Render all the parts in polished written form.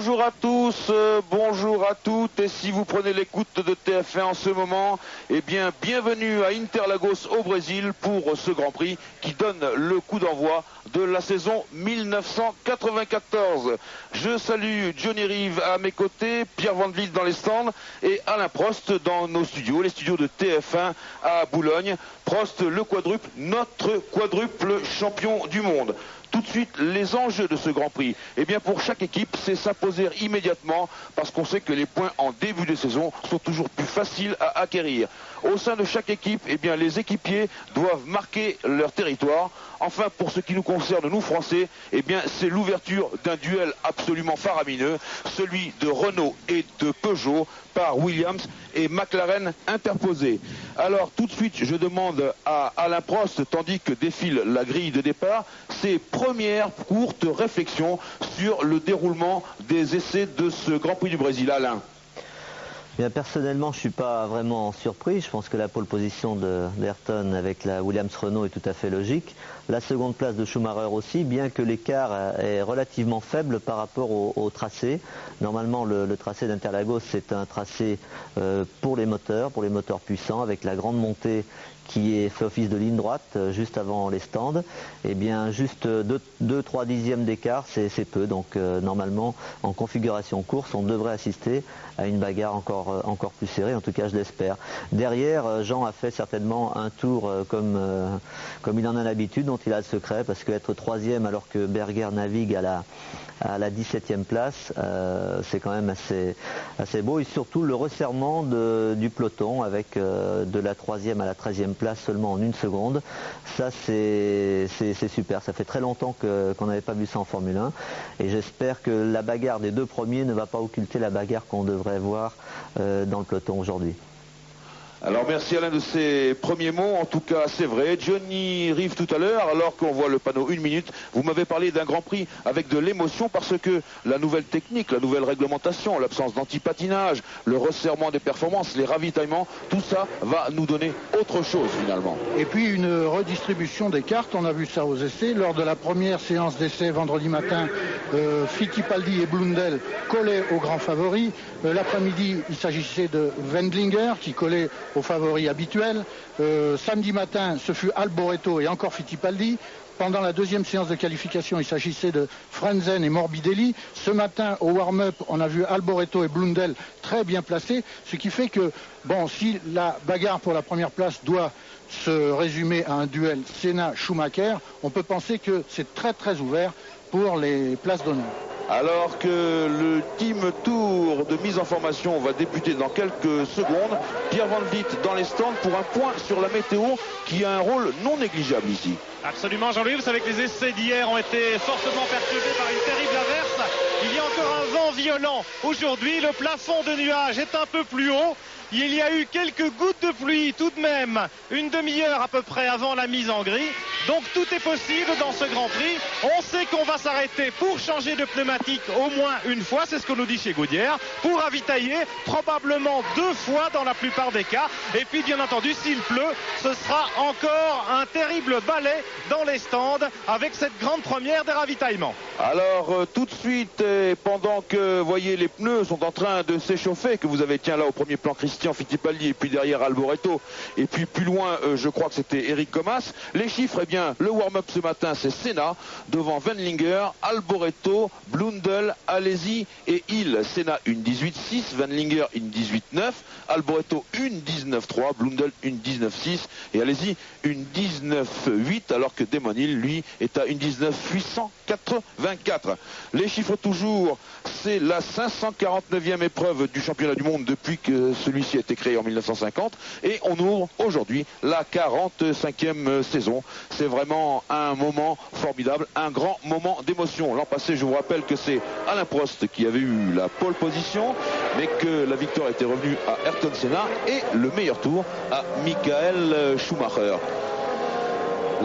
Bonjour à tous, bonjour à toutes, et si vous prenez l'écoute de TF1 en ce moment, eh bien bienvenue à Interlagos au Brésil pour ce Grand Prix qui donne le coup d'envoi de la saison 1994. Je salue Johnny Rive à mes côtés, Pierre Van Vliet dans les stands et Alain Prost dans nos studios, les studios de TF1 à Boulogne. Prost, le quadruple, notre quadruple champion du monde. Tout de suite, les enjeux de ce Grand Prix. Eh bien, pour chaque équipe, c'est s'imposer immédiatement parce qu'on sait que les points en début de saison sont toujours plus faciles à acquérir. Au sein de chaque équipe, eh bien, les équipiers doivent marquer leur territoire. Enfin, pour ce qui nous concerne, nous Français, eh bien, c'est l'ouverture d'un duel absolument faramineux, celui de Renault et de Peugeot par Williams et McLaren interposés. Alors, tout de suite, je demande à Alain Prost, tandis que défile la grille de départ, ses premières courtes réflexions sur le déroulement des essais de ce Grand Prix du Brésil. Alain. Bien, personnellement, je ne suis pas vraiment surpris. Je pense que la pole position d'Ayrton avec la Williams-Renault est tout à fait logique. La seconde place de Schumacher aussi, bien que l'écart est relativement faible par rapport au tracé. Normalement, le tracé d'Interlagos, c'est un tracé pour les moteurs puissants, avec la grande montée qui fait office de ligne droite juste avant les stands. Et bien, juste 2-3 dixièmes d'écart, c'est peu. Donc, normalement, en configuration course, on devrait assister à une bagarre encore plus serrée. En tout cas, je l'espère. Derrière, Jean a fait certainement un tour comme il en a l'habitude, dont il a le secret, parce qu'être troisième alors que Berger navigue à la 17e place, c'est quand même assez beau. Et surtout le resserrement du peloton avec de la 3e à la 13e place seulement en 1 seconde. Ça, c'est super. Ça fait très longtemps qu'on n'avait pas vu ça en Formule 1. Et j'espère que la bagarre des deux premiers ne va pas occulter la bagarre qu'on devrait voir dans le peloton aujourd'hui. Alors merci Alain de ces premiers mots, en tout cas c'est vrai. Johnny Rive tout à l'heure, alors qu'on voit le panneau 1 minute, vous m'avez parlé d'un Grand Prix avec de l'émotion parce que la nouvelle technique, la nouvelle réglementation, l'absence d'antipatinage, le resserrement des performances, les ravitaillements, tout ça va nous donner autre chose finalement. Et puis une redistribution des cartes, on a vu ça aux essais. Lors de la première séance d'essais vendredi matin, Fittipaldi et Blundell collaient aux grands favoris. L'après-midi, il s'agissait de Wendlinger qui collait aux favoris habituels. Samedi matin, ce fut Alboreto et encore Fittipaldi. Pendant la deuxième séance de qualification, il s'agissait de Frenzen et Morbidelli. Ce matin, au warm-up, on a vu Alboreto et Blundell très bien placés. Ce qui fait que, bon, si la bagarre pour la première place doit se résumer à un duel Senna-Schumacher, on peut penser que c'est très très ouvert pour les places d'honneur. Alors que le team tour de mise en formation va débuter dans quelques secondes, Pierre Van Vliet dans les stands pour un point sur la météo qui a un rôle non négligeable ici. Absolument Jean-Louis, vous savez que les essais d'hier ont été fortement perturbés par une terrible averse. Il y a encore un vent violent aujourd'hui, le plafond de nuages est un peu plus haut. Il y a eu quelques gouttes de pluie tout de même, une demi-heure à peu près avant la mise en grille. Donc tout est possible dans ce Grand Prix. On sait qu'on va s'arrêter pour changer de pneumatique au moins une fois, c'est ce qu'on nous dit chez Goodyear, pour ravitailler probablement 2 fois dans la plupart des cas. Et puis bien entendu, s'il pleut, ce sera encore un terrible balai dans les stands avec cette grande première des ravitaillements. Alors tout de suite, pendant que voyez les pneus sont en train de s'échauffer, que vous avez tiens là au premier plan Christian Fittipaldi et puis derrière Alboreto et puis plus loin je crois que c'était Eric Comas, les chiffres, eh bien le warm-up ce matin c'est Senna devant Wendlinger, Alboreto, Blundell, Alesi et Hill. Senna une 18.6, Wendlinger une 18.9, Alboreto une 19.3, Blundell une 19.6 et Alesi une 19.8 alors que Damon Hill lui est à une 19.884. Les chiffres toujours, c'est la 549e épreuve du championnat du monde depuis que celui-ci a été créé en 1950 et on ouvre aujourd'hui la 45e saison. C'est vraiment un moment formidable, un grand moment d'émotion. L'an passé, je vous rappelle que c'est Alain Prost qui avait eu la pole position, mais que la victoire était revenue à Ayrton Senna et le meilleur tour à Michael Schumacher.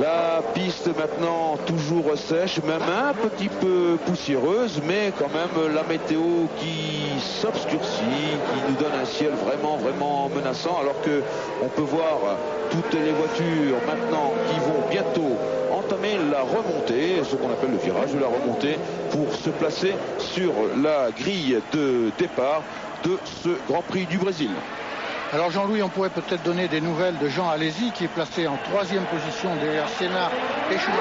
La piste maintenant toujours sèche, même un petit peu poussiéreuse, mais quand même la météo qui s'obscurcit, qui nous donne un ciel vraiment menaçant, alors que on peut voir toutes les voitures maintenant qui vont bientôt entamer la remontée, ce qu'on appelle le virage de la remontée, pour se placer sur la grille de départ de ce Grand Prix du Brésil. Alors Jean-Louis, on pourrait peut-être donner des nouvelles de Jean Alesi qui est placé en 3e position derrière Senna et Schumacher,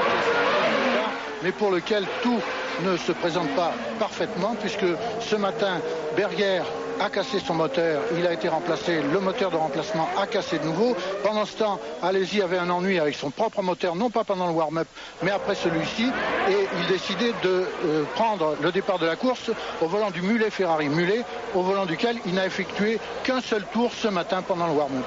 mais pour lequel tout ne se présente pas parfaitement, puisque ce matin Berger a cassé son moteur, il a été remplacé, le moteur de remplacement a cassé de nouveau. Pendant ce temps, Alesi avait un ennui avec son propre moteur, non pas pendant le warm-up, mais après celui-ci, et il décidait de prendre le départ de la course au volant du mulet Ferrari, mulet au volant duquel il n'a effectué qu'un seul tour ce matin pendant le warm-up.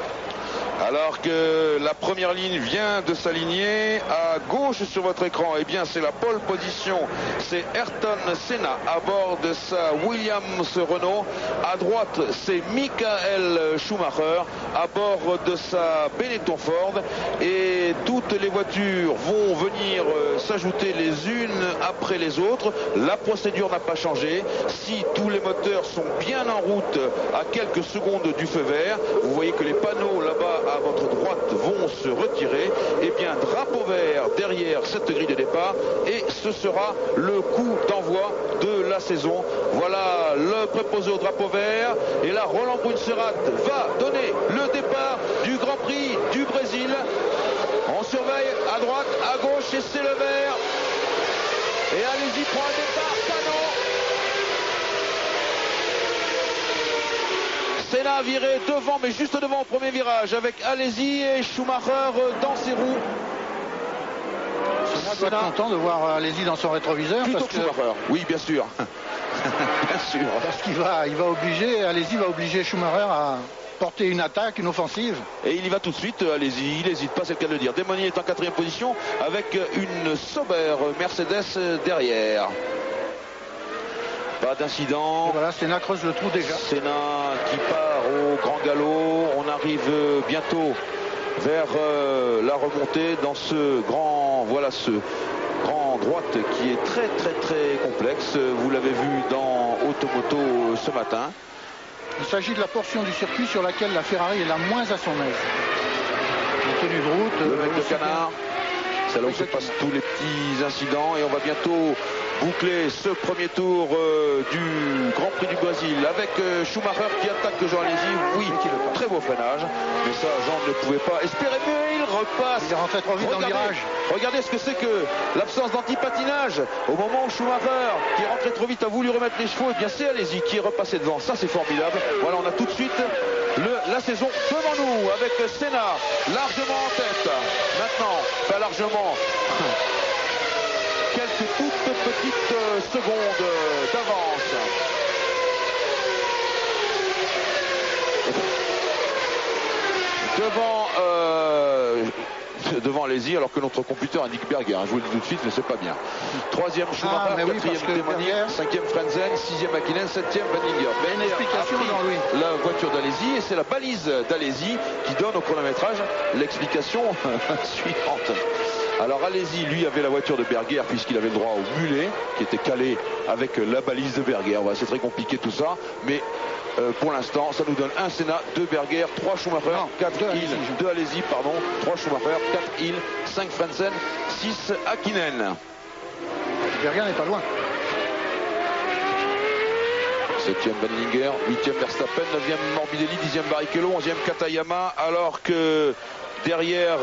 Alors que la première ligne vient de s'aligner à gauche sur votre écran, eh bien c'est la pole position, c'est Ayrton Senna à bord de sa Williams Renault. À droite c'est Michael Schumacher à bord de sa Benetton Ford, et toutes les voitures vont venir s'ajouter les unes après les autres. La procédure n'a pas changé. Si tous les moteurs sont bien en route à quelques secondes du feu vert, vous voyez que les panneaux là-bas à votre droite vont se retirer. Et bien drapeau vert derrière cette grille de départ, et ce sera le coup d'envoi de la saison. Voilà le préposé au drapeau vert, et là Roland Brunserat va donner le départ du Grand Prix du Brésil. On surveille à droite, à gauche, et c'est le vert, et Alesi prend un départ canon. Senna viré devant, mais juste devant au premier virage, avec Alesi et Schumacher dans ses roues. Senna doit être content de voir Alesi dans son rétroviseur. Plutôt Parce que Schumacher, oui bien sûr. Bien sûr. Parce qu'il va obliger, Alesi va obliger Schumacher à porter une attaque, une offensive. Et il y va tout de suite, Alesi, il n'hésite pas, c'est le cas de le dire. Demoni est en 4e position avec une Sauber Mercedes derrière. Pas d'incident. Voilà, Senna creuse le trou déjà. Senna qui part au grand galop. On arrive bientôt vers la remontée dans ce grand, voilà, ce grand droite qui est très très très complexe. Vous l'avez vu dans Automoto ce matin. Il s'agit de la portion du circuit sur laquelle la Ferrari est la moins à son aise. La tenue de route, le mec de canard, c'est là où se passent tous les petits incidents, et on va bientôt boucler ce premier tour du Grand Prix du Brésil avec Schumacher qui attaque Jean Alesi. Oui, très beau freinage, mais ça Jean ne pouvait pas espérer, mais il repasse. Il est rentré trop vite dans le virage. Regardez ce que c'est que l'absence d'anti-patinage. Au moment où Schumacher, qui est rentré trop vite, a voulu remettre les chevaux, et bien c'est Alesi qui est repassé devant. Ça c'est formidable. Voilà, on a tout de suite la saison devant nous avec Senna largement en tête. Maintenant, pas largement. Quelques toutes petites secondes d'avance. Devant Alesi, alors que notre computer indique Berger. Je vous le dis tout de suite, mais c'est pas bien. 3e Schumacher, 4e Demoni, 5e Frenzen, 6e Hakkinen, 7e Benninger. Une explication, Jean-Louis. La voiture d'Alesi, et c'est la balise d'Alesi qui donne au chronométrage l'explication suivante. Alors Alesi, lui, avait la voiture de Berger puisqu'il avait le droit au mulet qui était calé avec la balise de Berger. Ouais, c'est très compliqué tout ça, mais pour l'instant, ça nous donne un Senna, 2 Berger, 3 Schumacher, 4 Hill, 2 Alesi, pardon, 3 Schumacher, 4 Hill, 5 Frenzen, 6 Hakkinen. Berger n'est pas loin. 7e Benninger, 8e Verstappen, 9e Morbidelli, 10e Barrichello, 11e Katayama, alors que derrière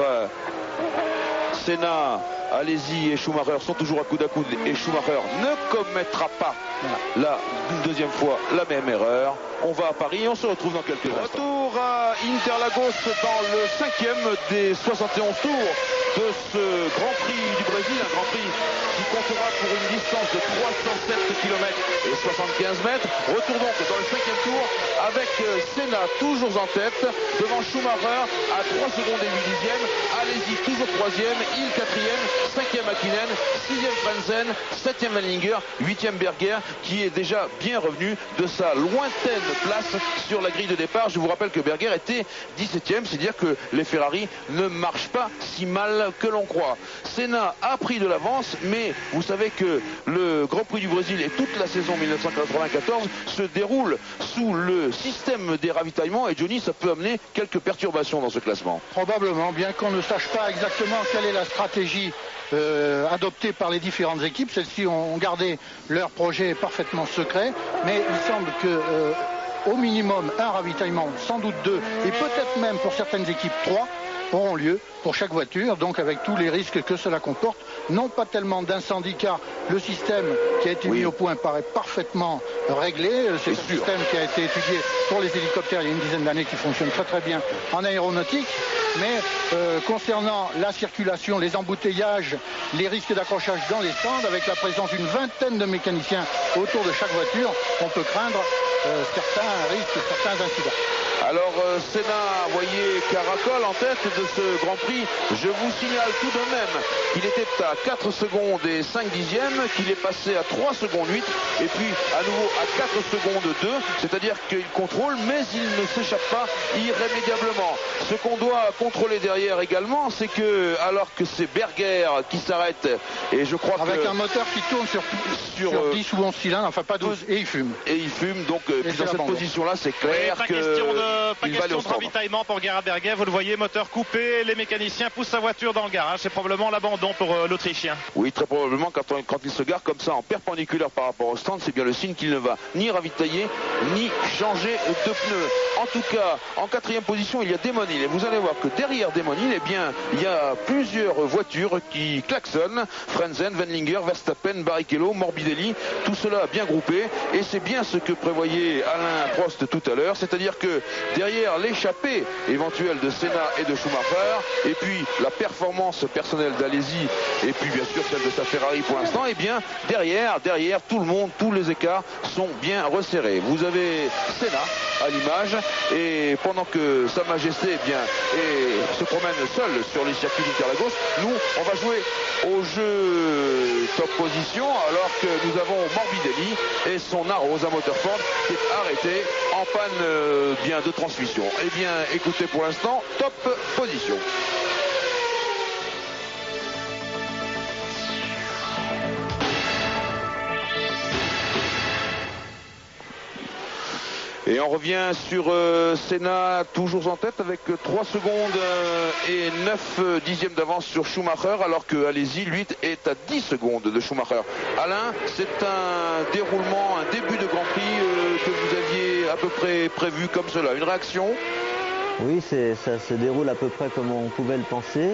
Senna, Alesi et Schumacher sont toujours à coude, et Schumacher ne commettra pas une deuxième fois la même erreur. On va à Paris et on se retrouve dans quelques instants. Retour à Interlagos dans le 5e des 71 tours de ce Grand Prix du Brésil, un Grand Prix qui comptera pour une distance de 307 km et 75 mètres. Retour donc dans le 5e tour avec Senna toujours en tête, devant Schumacher à 3 secondes et 8 dixièmes, Alesi toujours 3e, Hill 4e, 5e Hakkinen, 6e Frenzen, 7e Benninger, 8e Berger, qui est déjà bien revenu de sa lointaine place sur la grille de départ. Je vous rappelle que Berger était 17e, c'est dire que les Ferrari ne marchent pas si mal que l'on croit. Senna a pris de l'avance, mais vous savez que le Grand Prix du Brésil et toute la saison 1994 se déroule sous le système des ravitaillements, et Johnny, ça peut amener quelques perturbations dans ce classement. Probablement, bien qu'on ne sache pas exactement quelle est la stratégie adoptée par les différentes équipes. Celles-ci ont gardé leur projet parfaitement secret, mais il semble que au minimum un ravitaillement, sans doute 2, et peut-être même pour certaines équipes 3, auront lieu pour chaque voiture, donc avec tous les risques que cela comporte. Non pas tellement d'incendie, car le système qui a été mis au point paraît parfaitement réglé. C'est un système qui a été étudié pour les hélicoptères il y a une dizaine d'années, qui fonctionne très très bien en aéronautique. Mais concernant la circulation, les embouteillages, les risques d'accrochage dans les stands, avec la présence d'une vingtaine de mécaniciens autour de chaque voiture, on peut craindre certains risques, certains incidents. Alors Senna, voyez, caracole en tête de ce Grand Prix. Je vous signale tout de même qu'il était à 4 secondes et 5 dixièmes, qu'il est passé à 3 secondes 8, et puis à nouveau à 4 secondes 2, c'est-à-dire qu'il contrôle, mais il ne s'échappe pas irrémédiablement. Ce qu'on doit contrôler derrière également, c'est que, alors que c'est Berger qui s'arrête, et je crois avec que... un moteur qui tourne sur 10 ou 11 cylindres, enfin pas 12, et il fume. Et il fume, donc dans cette position-là, c'est clair pas que... Pas question de ravitaillement pour Gerhard Berger, vous le voyez, moteur coupé, les mécaniciens poussent sa voiture dans le garage, c'est probablement l'abandon pour l'Autrichien. Oui, très probablement, quand il se gare comme ça en perpendiculaire par rapport au stand, c'est bien le signe qu'il ne va ni ravitailler, ni changer de pneus. En tout cas, en 4e position, il y a Damon Hill, et vous allez voir que derrière Damon Hill, eh bien, il y a plusieurs voitures qui klaxonnent, Frentzen, Wendlinger, Verstappen, Barrichello, Morbidelli, tout cela bien groupé, et c'est bien ce que prévoyait Alain Prost tout à l'heure, c'est-à-dire que derrière l'échappée éventuelle de Senna et de Schumacher, et puis la performance personnelle d'Alesi, et puis bien sûr celle de sa Ferrari pour l'instant, et bien derrière tout le monde, tous les écarts sont bien resserrés. Vous avez Senna à l'image, et pendant que Sa Majesté se promène seul sur les circuits d'Interlagos, nous on va jouer au jeu top position, alors que nous avons Morbidelli et son Arrows à moteur Ford qui est arrêté en panne bien de transmission. Eh bien écoutez, pour l'instant top position. Et on revient sur Senna, toujours en tête avec 3 secondes et 9 dixièmes d'avance sur Schumacher, alors que Alesi, lui, est à 10 secondes de Schumacher. Alain, c'est un déroulement, un début de Grand Prix que vous aviez à peu près prévu comme cela. Une réaction ? Oui, ça se déroule à peu près comme on pouvait le penser.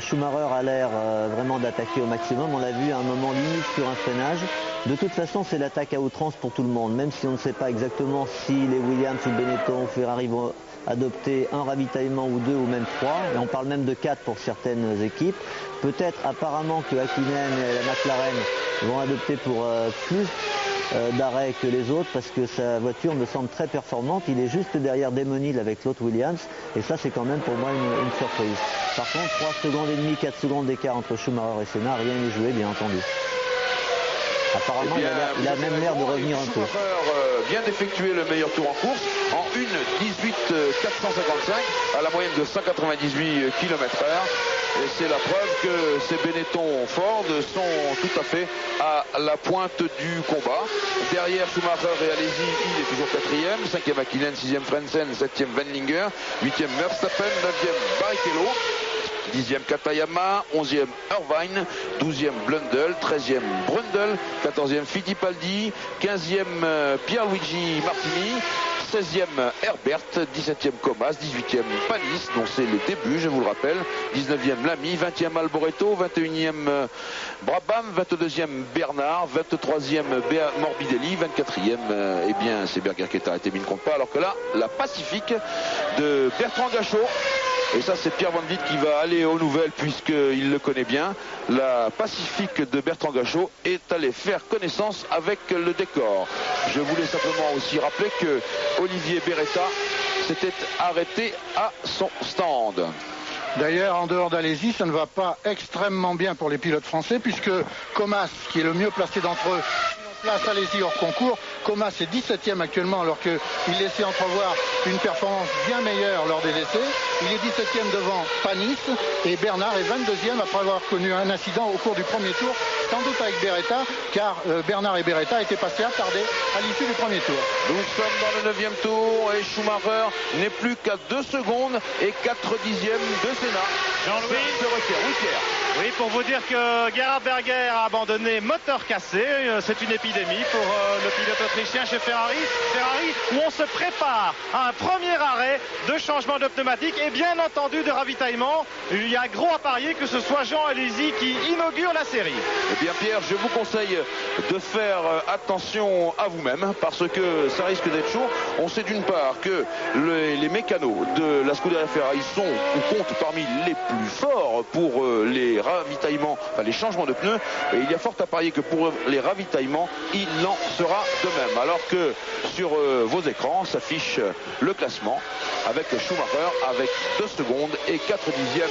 Schumacher a l'air vraiment d'attaquer au maximum. On l'a vu à un moment limite sur un freinage. De toute façon, c'est l'attaque à outrance pour tout le monde, même si on ne sait pas exactement si les Williams ou Benetton ou Ferrari vont adopter un ravitaillement ou 2 ou même 3. Et on parle même de 4 pour certaines équipes. Peut-être apparemment que Hakkinen et la McLaren vont adopter pour plus d'arrêt que les autres, parce que sa voiture me semble très performante. Il est juste derrière Damon Hill avec l'autre Williams, et ça c'est quand même pour moi une surprise. Par contre, 3 secondes et demie, 4 secondes d'écart entre Schumacher et Senna, rien n'est joué bien entendu. Apparemment, il a même l'air de revenir un peu. Vient d'effectuer le meilleur tour en course en 1:18.455 à la moyenne de 198 km/h. Et c'est la preuve que ces Benetton Ford sont tout à fait à la pointe du combat. Derrière Schumacher et Alesi, il est toujours 4e, 5e Hakkinen, 6e Frentzen, 7e Wendlinger, 8e Verstappen, 9e Barrichello, 10e Katayama, 11e Irvine, 12e Blundell, 13e Brundle, 14e Fittipaldi, 15e Pierluigi Martini, 16e Herbert, 17e Comas, 18e Panis, dont c'est le début, je vous le rappelle, 19e Lamy, 20e Alboreto, 21e Brabham, 22e Bernard, 23e Morbidelli, 24e, eh bien c'est Berger qui est arrêté, mais il ne compte pas, alors que là, la Pacifique de Bertrand Gachot, et ça c'est Pierre Van Vliet qui va aller aux nouvelles puisqu'il le connaît bien. La Pacifique de Bertrand Gachot est allée faire connaissance avec le décor. Je voulais simplement aussi rappeler que Olivier Beretta s'était arrêté à son stand. D'ailleurs, en dehors d'Alesi, ça ne va pas extrêmement bien pour les pilotes français, puisque Comas, qui est le mieux placé d'entre eux, place Alesi hors concours, Comas est 17e actuellement alors qu'il laissait entrevoir une performance bien meilleure lors des essais. Il est 17e devant Panis et Bernard est 22e après avoir connu un incident au cours du premier tour, sans doute avec Beretta, car Bernard et Beretta étaient passés attardés à l'issue du premier tour. Nous sommes dans le 9e tour et Schumacher n'est plus qu'à 2 secondes et 4 dixièmes de Senna. Jean-Louis se retire. Oui, Pierre. Oui, pour vous dire que Gerhard Berger a abandonné moteur cassé. C'est une épidémie pour le pilote autrichien chez Ferrari. Ferrari, où on se prépare à un premier arrêt de changement de pneumatique et bien entendu de ravitaillement. Il y a gros à parier que ce soit Jean Alesi qui inaugure la série. Eh bien, Pierre, je vous conseille de faire attention à vous-même parce que ça risque d'être chaud. On sait d'une part que les mécanos de la Scuderia Ferrari sont ou comptent parmi les plus forts pour les ravitaillements, enfin les changements de pneus, et il y a fort à parier que pour les ravitaillements, il en sera de même. Alors que sur vos écrans s'affiche le classement avec Schumacher avec 2 secondes et 4 dixièmes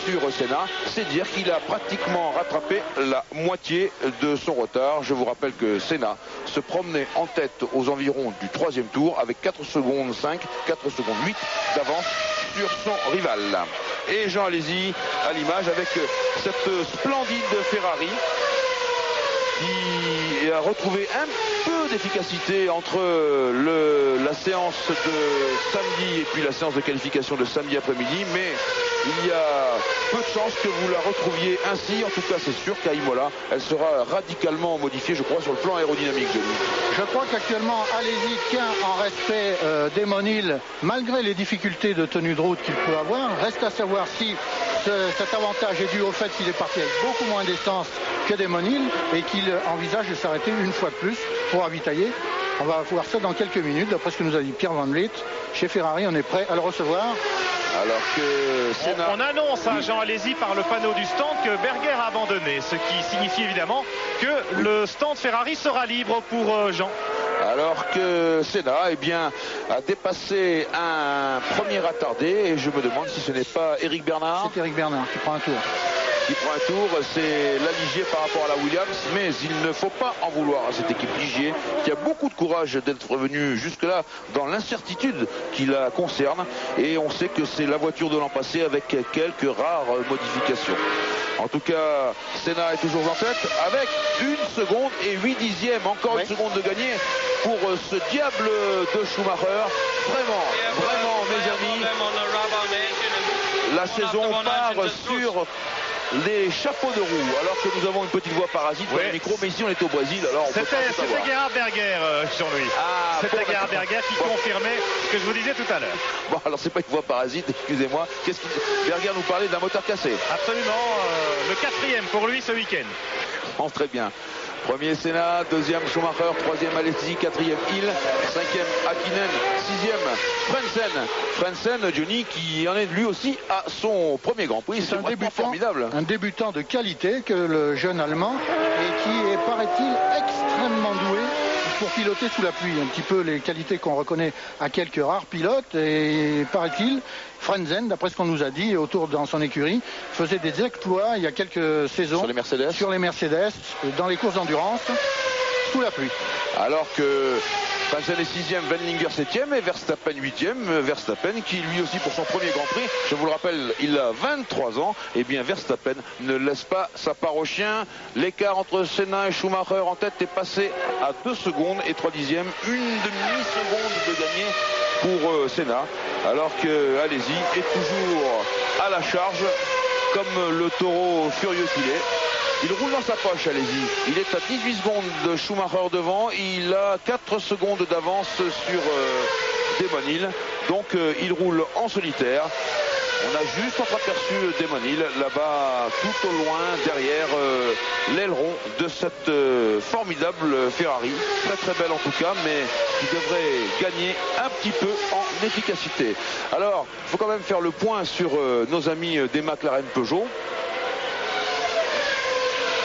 sur Senna. C'est dire qu'il a pratiquement rattrapé la moitié de son retard. Je vous rappelle que Senna se promenait en tête aux environs du 3e tour avec 4 secondes 5, 4 secondes 8 d'avance sur son rival. Et Jean Alesi à l'image avec cette splendide Ferrari qui a retrouvé un peu d'efficacité entre la séance de samedi et puis la séance de qualification de samedi après-midi, mais il y a peu de chances que vous la retrouviez ainsi. En tout cas, c'est sûr qu'à Imola, elle sera radicalement modifiée, je crois, sur le plan aérodynamique de lui. Je crois qu'actuellement, Alesi tient en respect Damon Hill, malgré les difficultés de tenue de route qu'il peut avoir. Reste à savoir si cet avantage est dû au fait qu'il est parti avec beaucoup moins d'essence que Damon Hill et qu'il envisage de s'arrêter une fois de plus pour ravitailler. On va voir ça dans quelques minutes, d'après ce que nous a dit Pierre Van Vliet. Chez Ferrari, on est prêt à le recevoir. Alors que Senna... on annonce à Jean Alesi par le panneau du stand que Berger a abandonné, ce qui signifie évidemment que le stand Ferrari sera libre pour Jean. Alors que Senna a dépassé un premier attardé et je me demande si ce n'est pas Eric Bernard. C'est Eric Bernard qui prend un tour. C'est la Ligier par rapport à la Williams, mais il ne faut pas en vouloir à cette équipe Ligier qui a beaucoup de courage d'être venue jusque-là dans l'incertitude qui la concerne, et on sait que c'est la voiture de l'an passé avec quelques rares modifications. En tout cas, Senna est toujours en tête avec 1 seconde et 8 dixièmes, encore une seconde de gagné pour ce diable de Schumacher. Vraiment, mes amis, la saison part sur les chapeaux de roue, alors que nous avons une petite voix parasite dans le micro, mais ici on est au Brésil, alors on peut pas tout savoir. C'était Gerhard Berger, Jean-Louis. C'était Gerhard Berger qui confirmait ce que je vous disais tout à l'heure. Bon, alors c'est pas une voix parasite, excusez-moi. Berger nous parlait d'un moteur cassé. Absolument, le 4e pour lui ce week-end. Oh, très bien. Premier Senna, 2e Schumacher, 3e Alesi, 4e Hill, 5e Hakkinen, 6e Frentzen, Johnny, qui en est lui aussi à son premier Grand Prix. C'est un débutant formidable. Un débutant de qualité que le jeune Allemand et qui est, paraît-il, extrêmement doué pour piloter sous la pluie. Un petit peu les qualités qu'on reconnaît à quelques rares pilotes. Et paraît-il, Frentzen, d'après ce qu'on nous a dit, autour dans son écurie, faisait des exploits il y a quelques saisons sur les Mercedes, dans les courses d'endurance, sous la pluie. Alors que Frentzen est 6e, Wendlinger 7e et Verstappen 8e. Verstappen qui lui aussi pour son premier Grand Prix, je vous le rappelle, il a 23 ans. Et bien Verstappen ne laisse pas sa part au chien. L'écart entre Senna et Schumacher en tête est passé à 2 secondes et 3 dixièmes. Une demi-seconde de gagné pour Senna, alors que Alesi est toujours à la charge comme le taureau furieux qu'il est. Il roule dans sa poche, Alesi. Il est à 18 secondes de Schumacher devant. Il a 4 secondes d'avance sur Damon Hill. Donc il roule en solitaire. On a juste entreaperçu Damon Hill là-bas tout au loin derrière l'aileron de cette formidable Ferrari. Très très belle en tout cas, mais qui devrait gagner un petit peu en efficacité. Alors, il faut quand même faire le point sur nos amis des McLaren Peugeot.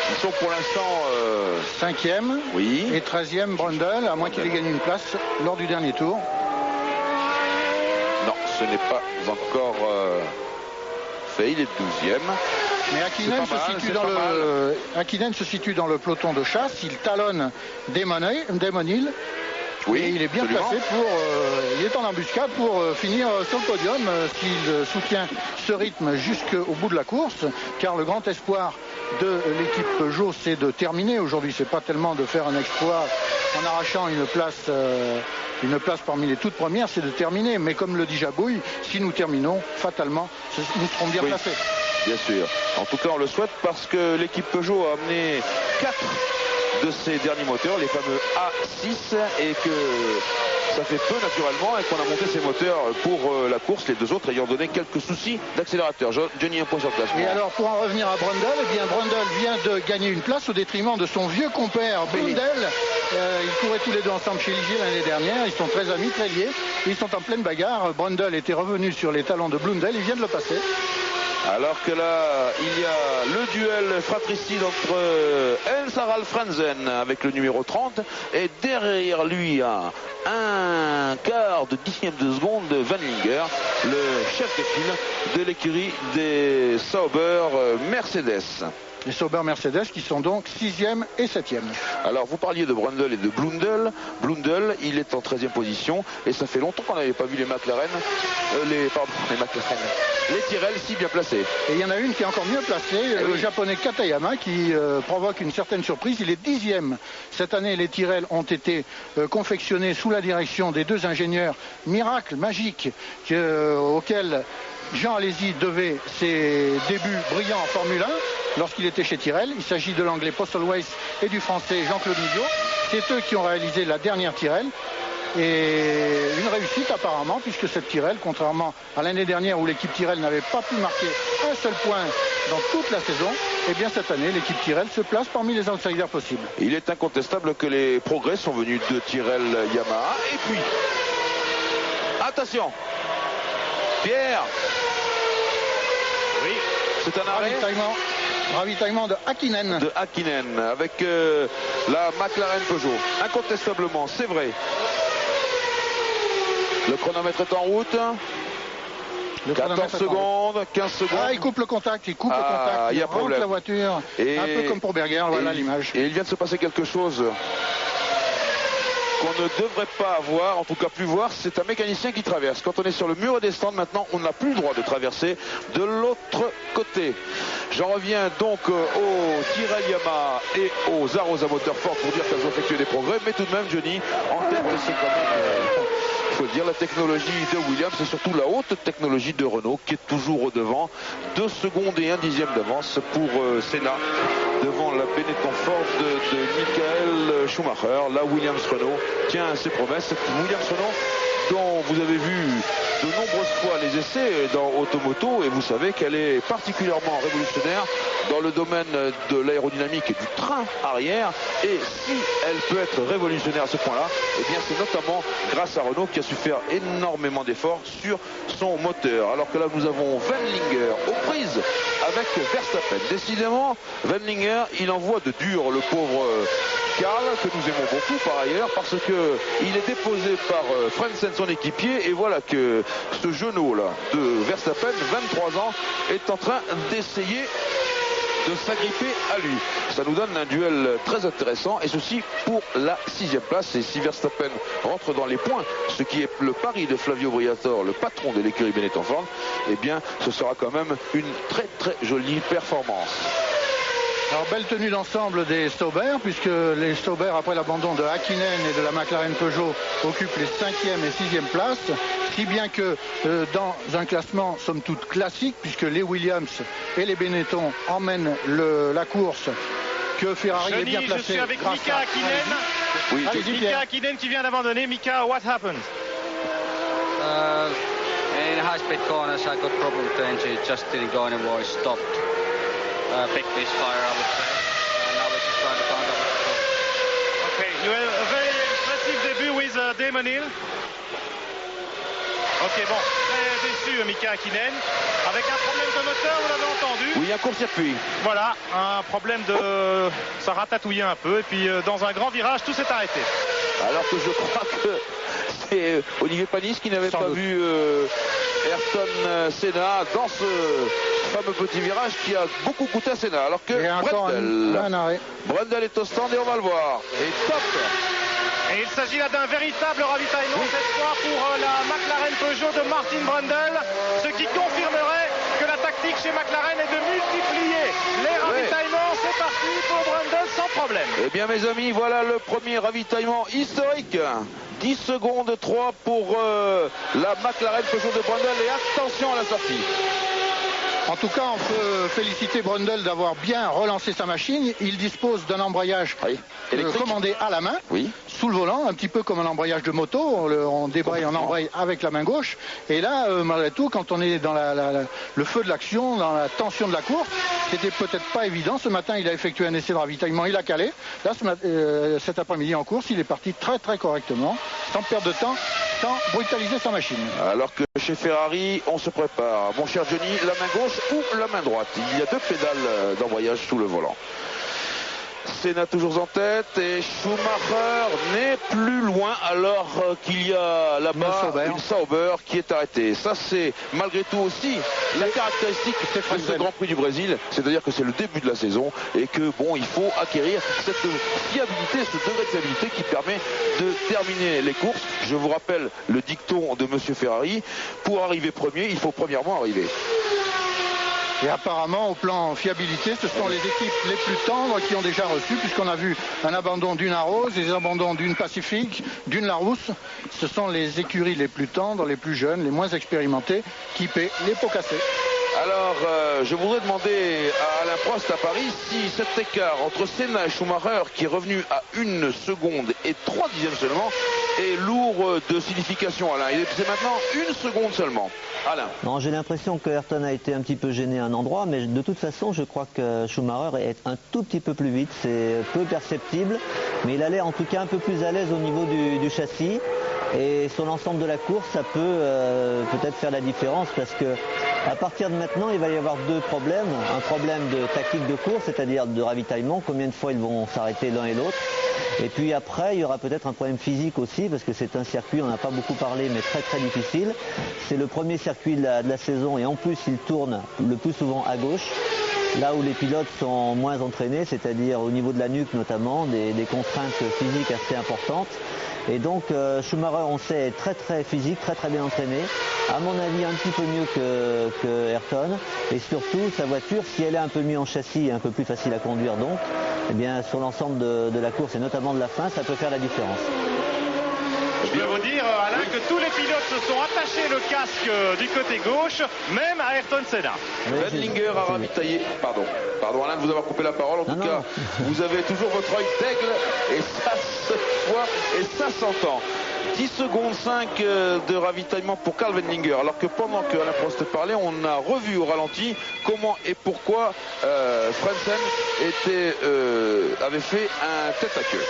Ils sont pour l'instant 5e et 13e Brundle, à moins qu'il ait gagné une place lors du dernier tour. Non, ce n'est pas encore fait, il est 12e. Mais Hakkinen se situe dans le peloton de chasse, il talonne Damon Hill Oui, et il est bien absolument. placé il est en embuscade pour finir sur le podium s'il soutient ce rythme jusqu'au bout de la course, car le grand espoir de l'équipe Peugeot, c'est de terminer aujourd'hui. C'est pas tellement de faire un exploit en arrachant une place parmi les toutes premières, c'est de terminer. Mais comme le dit Jabouille, si nous terminons, fatalement, nous serons bien placés. Bien sûr. En tout cas, on le souhaite parce que l'équipe Peugeot a amené 4 de ses derniers moteurs, les fameux A6, et que ça fait peu naturellement et qu'on a monté ces moteurs pour la course, les deux autres ayant donné quelques soucis d'accélérateur. Johnny, un point sur place. Et alors, pour en revenir à Brundle, eh bien Brundle vient de gagner une place au détriment de son vieux compère Blundell. Ils couraient tous les deux ensemble chez Ligier l'année dernière. Ils sont très amis, très liés. Ils sont en pleine bagarre. Brundle était revenu sur les talons de Blundell. Il vient de le passer. Alors que là, il y a le duel fratricide entre Hans-Harald Frentzen avec le numéro 30 et derrière lui à un quart de dixième de seconde Van Linger, le chef de file de l'écurie des Sauber Mercedes. Les Sauber Mercedes qui sont donc 6e et 7e. Alors vous parliez de Brundle et de Blundell. Blundell, il est en 13e position et ça fait longtemps qu'on n'avait pas vu les McLaren, les Tyrrell si bien placés. Et il y en a une qui est encore mieux placée, le japonais Katayama qui provoque une certaine surprise. Il est 10e. Cette année, les Tyrrell ont été confectionnés sous la direction des deux ingénieurs miracle magique auxquels Jean Alesi devait ses débuts brillants en Formule 1 lorsqu'il était chez Tyrrell. Il s'agit de l'anglais Postlethwaite et du français Jean-Claude Midiot. C'est eux qui ont réalisé la dernière Tyrrell. Et une réussite apparemment, puisque cette Tyrrell, contrairement à l'année dernière où l'équipe Tyrrell n'avait pas pu marquer un seul point dans toute la saison, eh bien cette année, l'équipe Tyrrell se place parmi les outsiders possibles. Il est incontestable que les progrès sont venus de Tyrrell Yamaha. Et puis, attention, Pierre. Oui. C'est un arrêt. Ravitaillement de Hakkinen. De Hakkinen avec la McLaren Peugeot. Incontestablement, c'est vrai. Le chronomètre est en route. 14 secondes, 15 secondes. Ah, il coupe le contact, il y a problème. la voiture. Et un peu comme pour Berger, voilà l'image. Et il vient de se passer quelque chose qu'on ne devrait pas avoir, en tout cas plus voir, c'est un mécanicien qui traverse. Quand on est sur le mur des stands maintenant, on n'a plus le droit de traverser de l'autre côté. J'en reviens donc aux Tyrrell Yamaha et aux Arosa Motorsport pour dire qu'elles ont effectué des progrès, mais tout de même, Johnny, en tête, c'est quand même, il faut le dire, la technologie de Williams et surtout la haute technologie de Renault qui est toujours au devant. 2 secondes et 1 dixième d'avance pour Senna devant la Benetton Ford de Michael Schumacher. Là, Williams Renault tient ses promesses. Williams Renault dont vous avez vu de nombreuses fois les essais dans Automoto et vous savez qu'elle est particulièrement révolutionnaire dans le domaine de l'aérodynamique et du train arrière, et si elle peut être révolutionnaire à ce point-là, eh bien c'est notamment grâce à Renault qui a su faire énormément d'efforts sur son moteur. Alors que là nous avons Van Linger aux prises avec Verstappen. Décidément, Van Linger, il envoie de dur le pauvre Karl, que nous aimons beaucoup par ailleurs, parce que il est déposé par Frentzen, son équipier, et voilà que ce genou là de Verstappen, 23 ans, est en train d'essayer de s'agripper à lui. Ça nous donne un duel très intéressant, et ceci pour la 6e place. Et si Verstappen rentre dans les points, ce qui est le pari de Flavio Briatore, le patron de l'écurie Benetton Ford, eh bien ce sera quand même une très très jolie performance. Alors belle tenue d'ensemble des Sauber, puisque les Sauber, après l'abandon de Hakkinen et de la McLaren Peugeot, occupent les 5e et 6e places, si bien que dans un classement somme toute classique, puisque les Williams et les Benetton emmènent la course, que Ferrari est bien placé. Je suis avec Mika Hakkinen. Oui, Mika Hakkinen qui vient d'abandonner. Mika, what happened? In high-speed corners I got problem with the engine, it just didn't go anymore, it stopped. Big misfire, I would say. Now we're just trying to count up. Okay, you had a very impressive debut with Damon Hill. Ok, bon, très déçu Mika Hakkinen, avec un problème de moteur, vous l'avez entendu. Oui, un court-circuit. Voilà, un problème de... ça ratatouillait un peu, et puis dans un grand virage, tout s'est arrêté. Alors que je crois que c'est Olivier Panis qui n'avait pas vu Ayrton Senna dans ce fameux petit virage qui a beaucoup coûté à Senna. Alors que Brundle est au stand et on va le voir. Et top Et il s'agit là d'un véritable ravitaillement, cette fois pour la McLaren Peugeot de Martin Brundle, ce qui confirmerait que la tactique chez McLaren est de multiplier les ravitaillements. C'est parti pour Brundle sans problème. Eh bien mes amis, voilà le premier ravitaillement historique. 10 secondes 3 pour la McLaren Peugeot de Brundle et attention à la sortie. En tout cas, on peut féliciter Brundle d'avoir bien relancé sa machine. Il dispose d'un embrayage commandé à la main, sous le volant, un petit peu comme un embrayage de moto. On débraye, on embraye avec la main gauche. Et là, malgré tout, quand on est dans le feu de l'action, dans la tension de la course, c'était peut-être pas évident. Ce matin, il a effectué un essai de ravitaillement, il a calé. Là, cet après-midi en course, il est parti très très correctement, sans perdre de temps, sans brutaliser sa machine. Alors que chez Ferrari, on se prépare. Mon cher Johnny, la main gauche ou la main droite. Il y a 2 pédales d'embrayage sous le volant. Senna toujours en tête et Schumacher n'est plus loin alors qu'il y a là-bas une Sauber qui est arrêtée. Ça c'est malgré tout aussi la caractéristique de ce Grand Prix du Brésil, c'est-à-dire que c'est le début de la saison et que bon, il faut acquérir cette fiabilité, ce degré de fiabilité qui permet de terminer les courses. Je vous rappelle le dicton de Monsieur Ferrari, pour arriver premier, il faut premièrement arriver. Et apparemment, au plan fiabilité, ce sont les équipes les plus tendres qui ont déjà reçu, puisqu'on a vu un abandon d'une Arose, des abandons d'une Pacifique, d'une Larousse. Ce sont les écuries les plus tendres, les plus jeunes, les moins expérimentées, qui paient les pots cassés. Alors, je voudrais demander à Alain Prost à Paris si cet écart entre Senna et Schumacher, qui est revenu à 1 seconde et 3 dixièmes seulement, est lourd de signification, Alain. C'est maintenant 1 seconde seulement. Alain. Non, j'ai l'impression que Ayrton a été un petit peu gêné à un endroit, mais de toute façon, je crois que Schumacher est un tout petit peu plus vite. C'est peu perceptible, mais il a l'air en tout cas un peu plus à l'aise au niveau du châssis. Et sur l'ensemble de la course, ça peut peut-être faire la différence parce que à partir de maintenant, il va y avoir 2 problèmes. Un problème de tactique de course, c'est-à-dire de ravitaillement, combien de fois ils vont s'arrêter l'un et l'autre. Et puis après, il y aura peut-être un problème physique aussi parce que c'est un circuit, on n'a pas beaucoup parlé, mais très très difficile. C'est le premier circuit de la saison et en plus, il tourne le plus souvent à gauche. Là où les pilotes sont moins entraînés, c'est-à-dire au niveau de la nuque notamment, des contraintes physiques assez importantes. Et donc Schumacher, on sait, est très très physique, très très bien entraîné. À mon avis, un petit peu mieux que Ayrton. Et surtout, sa voiture, si elle est un peu mieux en châssis et un peu plus facile à conduire donc, eh bien sur l'ensemble de la course et notamment de la fin, ça peut faire la différence. Je peux vous dire, Alain, que tous les pilotes se sont attachés le casque du côté gauche, même à Ayrton Senna. Wendlinger a ravitaillé. Pardon Alain de vous avoir coupé la parole. En tout cas, vous avez toujours votre œil d'aigle et ça se voit et ça s'entend. 10 secondes 5 de ravitaillement pour Karl Wendlinger, alors que pendant que Alain Prost parlait, on a revu au ralenti comment et pourquoi Frentzen avait fait un tête à queue.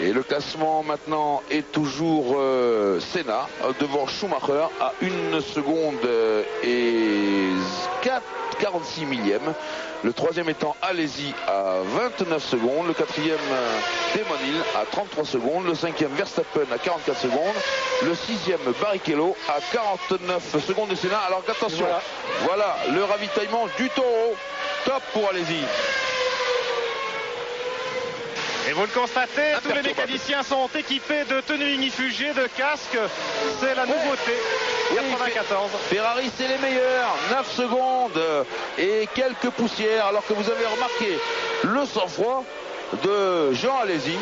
Et le classement maintenant est toujours Senna devant Schumacher à 1 seconde et 46 millièmes. Le 3e étant Alesi à 29 secondes. Le 4e Damon Hill à 33 secondes. Le 5e Verstappen à 44 secondes. Le 6e Barrichello à 49 secondes de Senna. Alors attention, voilà le ravitaillement du taureau. Top pour Alesi. Et vous le constatez, tous les mécaniciens sont équipés de tenues ignifugées, de casques. C'est la nouveauté. 94. Ferrari, c'est les meilleurs. 9 secondes et quelques poussières. Alors que vous avez remarqué le sang-froid de Jean Alesi.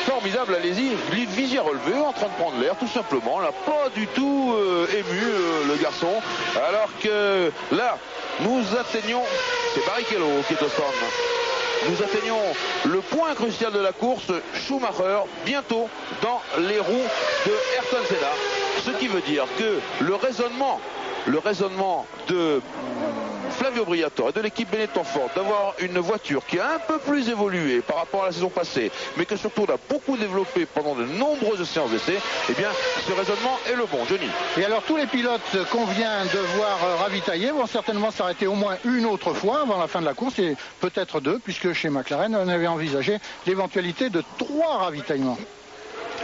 Formidable Alesi, visière relevée, en train de prendre l'air tout simplement. Là, pas du tout ému le garçon. Alors que là, nous atteignons, c'est Barrichello qui est au stand. Nous atteignons le point crucial de la course, Schumacher, bientôt dans les roues de Ayrton Senna. Ce qui veut dire que le raisonnement de Flavio Briatore et de l'équipe Benetton Ford d'avoir une voiture qui a un peu plus évolué par rapport à la saison passée, mais que surtout on a beaucoup développé pendant de nombreuses séances d'essai, eh bien ce raisonnement est le bon. Johnny. Et alors tous les pilotes qu'on vient de voir ravitailler vont certainement s'arrêter au moins une autre fois avant la fin de la course, et peut-être 2, puisque chez McLaren on avait envisagé l'éventualité de 3 ravitaillements.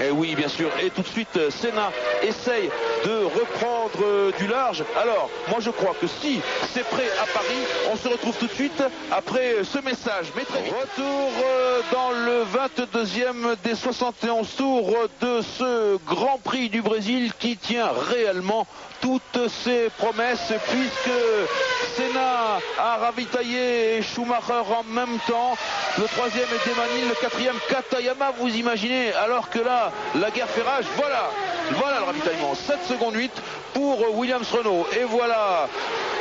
Et oui, bien sûr. Et tout de suite, Senna essaye de reprendre du large. Alors, moi je crois que si c'est prêt à Paris, on se retrouve tout de suite après ce message. Mais très vite. Retour dans le 22e des 71 tours de ce Grand Prix du Brésil qui tient réellement toutes ses promesses, puisque Senna a ravitaillé Schumacher en même temps. Le troisième est Demanil, le quatrième Katayama, vous imaginez, alors que là, la guerre fait rage. Voilà le ravitaillement. 7 secondes 8 pour Williams-Renault. Et voilà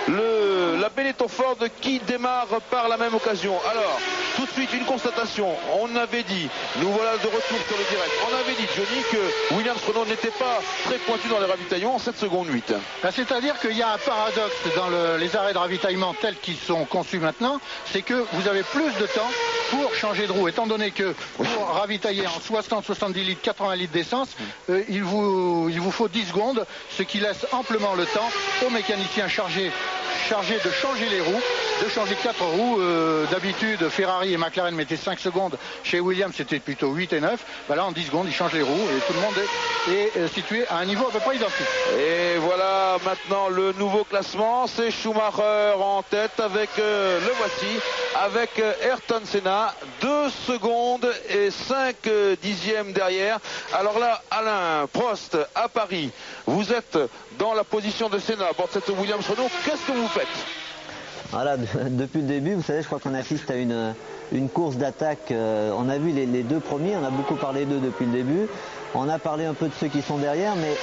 la Benetton Ford qui démarre par la même occasion. Alors, tout de suite, une constatation. On avait dit, nous voilà de retour sur le direct, on avait dit, Johnny, que Williams-Renault n'était pas très pointu dans les ravitaillements en 7 secondes 8. C'est-à-dire qu'il y a un paradoxe dans les arrêts de ravitaillement tels qu'ils sont conçus maintenant, c'est que vous avez plus de temps pour changer de roue, étant donné que pour ravitailler en 60-70 litres, 80 litres d'essence, il vous faut 10 secondes, ce qui laisse amplement le temps aux mécaniciens chargés de changer les roues, de changer 4 roues. D'habitude, Ferrari et McLaren mettaient 5 secondes. Chez Williams, c'était plutôt 8 et 9. Là, en 10 secondes, ils changent les roues et tout le monde est situé à un niveau à peu près identique. Et voilà maintenant le nouveau classement. C'est Schumacher en tête avec, le voici, avec Ayrton Senna. 2 secondes et 5 dixièmes derrière. Alors là, Alain Prost à Paris, vous êtes dans la position de Senna à bord de cette Williams-Renault. Qu'est-ce que vous faites? Voilà, depuis le début, vous savez, je crois qu'on assiste à une course d'attaque. On a vu les deux premiers, on a beaucoup parlé d'eux depuis le début. On a parlé un peu de ceux qui sont derrière, mais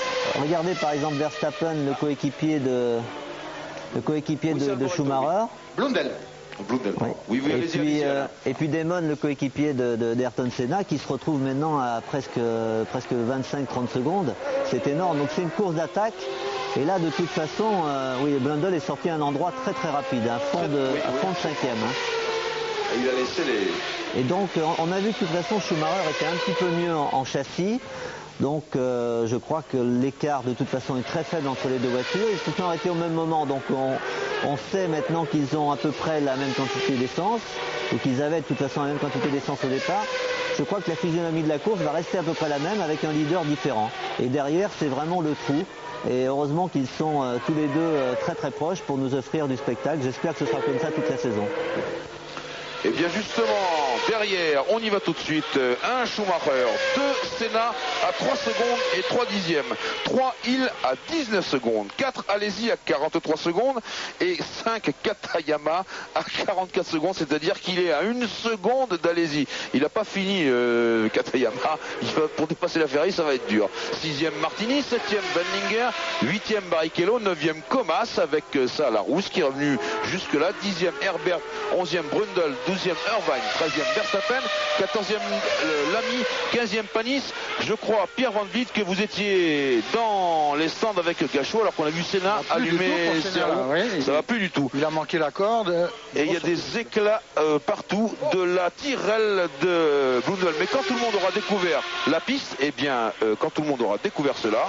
regardez par exemple Verstappen, le coéquipier de Schumacher. Blundell. Oui. Et puis Damon, le coéquipier d'Ayrton Senna, qui se retrouve maintenant à presque 25-30 secondes. C'est énorme. Donc c'est une course d'attaque. Et là, de toute façon, Blundell est sorti à un endroit très très rapide, à fond de 5e. Il a laissé les... Et donc, on a vu que de toute façon, Schumacher était un petit peu mieux en châssis. Donc, je crois que l'écart, de toute façon, est très faible entre les deux voitures. Ils se sont arrêtés au même moment. Donc, on sait maintenant qu'ils ont à peu près la même quantité d'essence, ou qu'ils avaient de toute façon la même quantité d'essence au départ. Je crois que la physionomie de la course va rester à peu près la même, avec un leader différent. Et derrière, c'est vraiment le trou. Et heureusement qu'ils sont tous les deux très très proches pour nous offrir du spectacle. J'espère que ce sera comme ça toute la saison. Et bien justement, derrière, on y va tout de suite. 1 Schumacher, 2 Senna à 3 secondes et 3 dixièmes. 3 Hill à 19 secondes. 4 Alesi à 43 secondes. Et 5 Katayama à 44 secondes. C'est-à-dire qu'il est à 1 seconde d'Alesi. Il n'a pas fini Katayama. Pour dépasser la Ferrari, ça va être dur. 6e Martini, 7e Benninger, 8e Barrichello, 9e Comas avec ça Larousse qui est revenu jusque-là. 10e Herbert, 11e Brundle, 12e Irvine, 13e Verstappen, 14e Lamy, 15e Panis. Je crois, Pierre Van Vliet, que vous étiez dans les stands avec Gachot alors qu'on a vu Senna allumer ses roues. Ça va plus du tout. Il a manqué la corde. Et il y a des éclats partout de la tirelle de Blundell. Mais quand tout le monde aura découvert la piste, quand tout le monde aura découvert cela,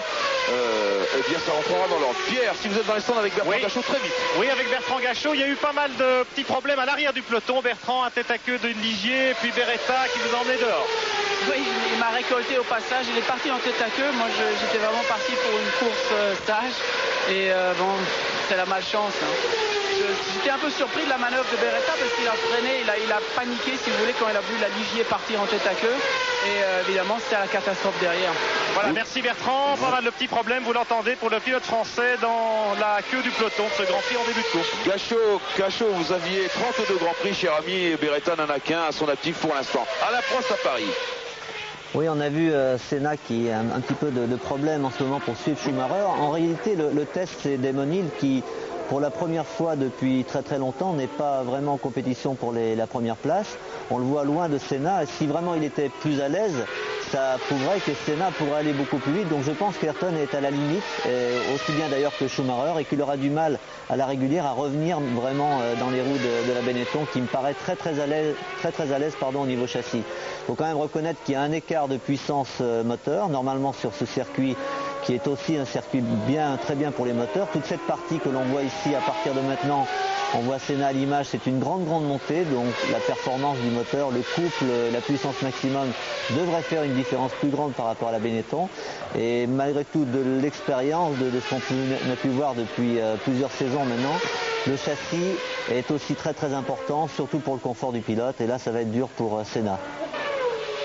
ça rentrera dans l'ordre. Pierre, si vous êtes dans les stands avec Bertrand Gachot, très vite. Oui, avec Bertrand Gachot, il y a eu pas mal de petits problèmes à l'arrière du peloton. Bertrand, à tête à queue de Ligier, puis Beretta qui vous a emmené dehors. Oui, il m'a récolté au passage. Il est parti en tête à queue. Moi, j'étais vraiment parti pour une course sage. Et c'est la malchance. J'étais un peu surpris de la manœuvre de Beretta parce qu'il a freiné, il a paniqué, si vous voulez, quand il a vu la Ligier partir en tête à queue. Et évidemment, c'était la catastrophe derrière. Voilà, merci Bertrand. Pas mal de petits problèmes, vous l'entendez, pour le pilote français dans la queue du peloton de ce Grand Prix en début de course. Gachot, vous aviez 32 Grands Prix, cher ami, et Beretta n'en a qu'un à son actif pour l'instant. Alain Prost à Paris. Oui, on a vu Senna qui a un petit peu de problème en ce moment pour suivre Schumacher. En réalité, le test, c'est Damon Hill qui, pour la première fois depuis très très longtemps, n'est pas vraiment en compétition pour la première place. On le voit loin de Senna. Et si vraiment il était plus à l'aise, ça prouverait que Senna pourrait aller beaucoup plus vite. Donc je pense qu'Ayrton est à la limite, aussi bien d'ailleurs que Schumacher, et qu'il aura du mal à la régulière à revenir vraiment dans les roues de la Benetton, qui me paraît très à l'aise au niveau châssis. Il faut quand même reconnaître qu'il y a un écart de puissance moteur, normalement sur ce circuit qui est aussi un circuit très bien pour les moteurs. Toute cette partie que l'on voit ici à partir de maintenant On voit Senna à l'image, c'est une grande montée, donc la performance du moteur, le couple, la puissance maximum devrait faire une différence plus grande par rapport à la Benetton. Et malgré tout, de l'expérience, de ce qu'on a pu voir depuis plusieurs saisons maintenant, le châssis est aussi très important, surtout pour le confort du pilote. Et là, ça va être dur pour Senna.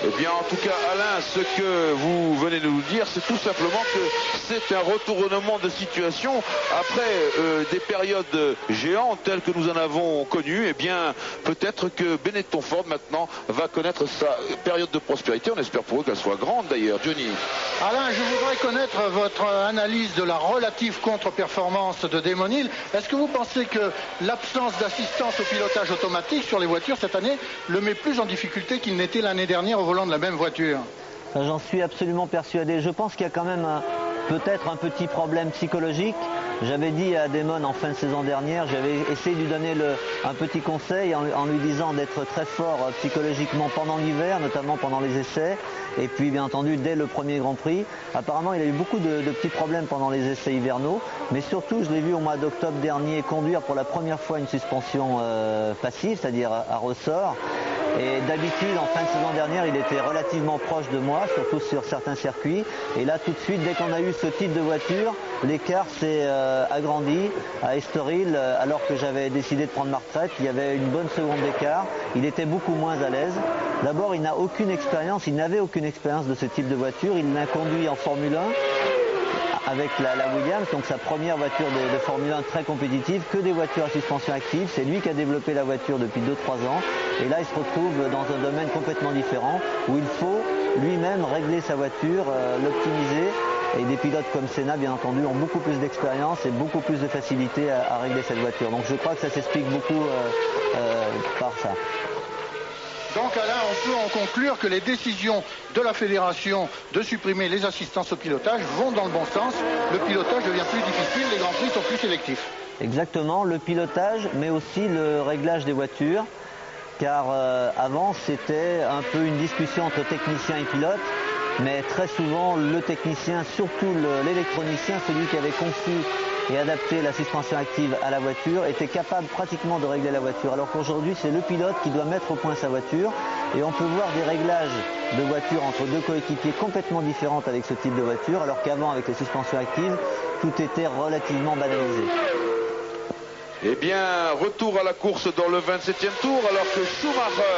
Eh bien, en tout cas, Alain, ce que vous venez de nous dire, c'est tout simplement que c'est un retournement de situation après des périodes géantes telles que nous en avons connues. Eh bien, peut-être que Benetton Ford maintenant va connaître sa période de prospérité. On espère pour eux qu'elle soit grande d'ailleurs. Johnny. Alain, je voudrais connaître votre analyse de la relative contre-performance de Damon Hill. Est-ce que vous pensez que l'absence d'assistance au pilotage automatique sur les voitures cette année le met plus en difficulté qu'il n'était l'année dernière au volant de la même voiture? J'en suis absolument persuadé. Je pense qu'il y a quand même peut-être un petit problème psychologique. J'avais dit à Damon en fin de saison dernière, j'avais essayé de lui donner un petit conseil en lui disant d'être très fort psychologiquement pendant l'hiver, notamment pendant les essais, et puis bien entendu dès le premier Grand Prix. Apparemment il a eu beaucoup de petits problèmes pendant les essais hivernaux, mais surtout je l'ai vu au mois d'octobre dernier conduire pour la première fois une suspension passive, c'est-à-dire à ressort. Et d'habitude, en fin de saison dernière, il était relativement proche de moi, surtout sur certains circuits. Et là, tout de suite, dès qu'on a eu ce type de voiture, l'écart s'est agrandi à Estoril, alors que j'avais décidé de prendre ma retraite. Il y avait une bonne seconde d'écart. Il était beaucoup moins à l'aise. D'abord, il n'a aucune expérience, il n'avait aucune expérience de ce type de voiture. Il l'a conduit en Formule 1. Avec la Williams, donc sa première voiture de Formule 1 très compétitive, que des voitures à suspension active. C'est lui qui a développé la voiture depuis 2-3 ans. Et là, il se retrouve dans un domaine complètement différent où il faut lui-même régler sa voiture, l'optimiser. Et des pilotes comme Senna, bien entendu, ont beaucoup plus d'expérience et beaucoup plus de facilité à régler cette voiture. Donc je crois que ça s'explique beaucoup par ça. Donc Alain, on peut en conclure que les décisions de la fédération de supprimer les assistances au pilotage vont dans le bon sens. Le pilotage devient plus difficile, les grands prix sont plus sélectifs. Exactement, le pilotage, mais aussi le réglage des voitures. Car avant, c'était un peu une discussion entre techniciens et pilotes. Mais très souvent, le technicien, surtout l'électronicien, celui qui avait conçu et adapté la suspension active à la voiture, était capable pratiquement de régler la voiture. Alors qu'aujourd'hui, c'est le pilote qui doit mettre au point sa voiture. Et on peut voir des réglages de voiture entre deux coéquipiers complètement différentes avec ce type de voiture, alors qu'avant, avec les suspensions actives, tout était relativement banalisé. Eh bien, retour à la course dans le 27e tour, alors que Schumacher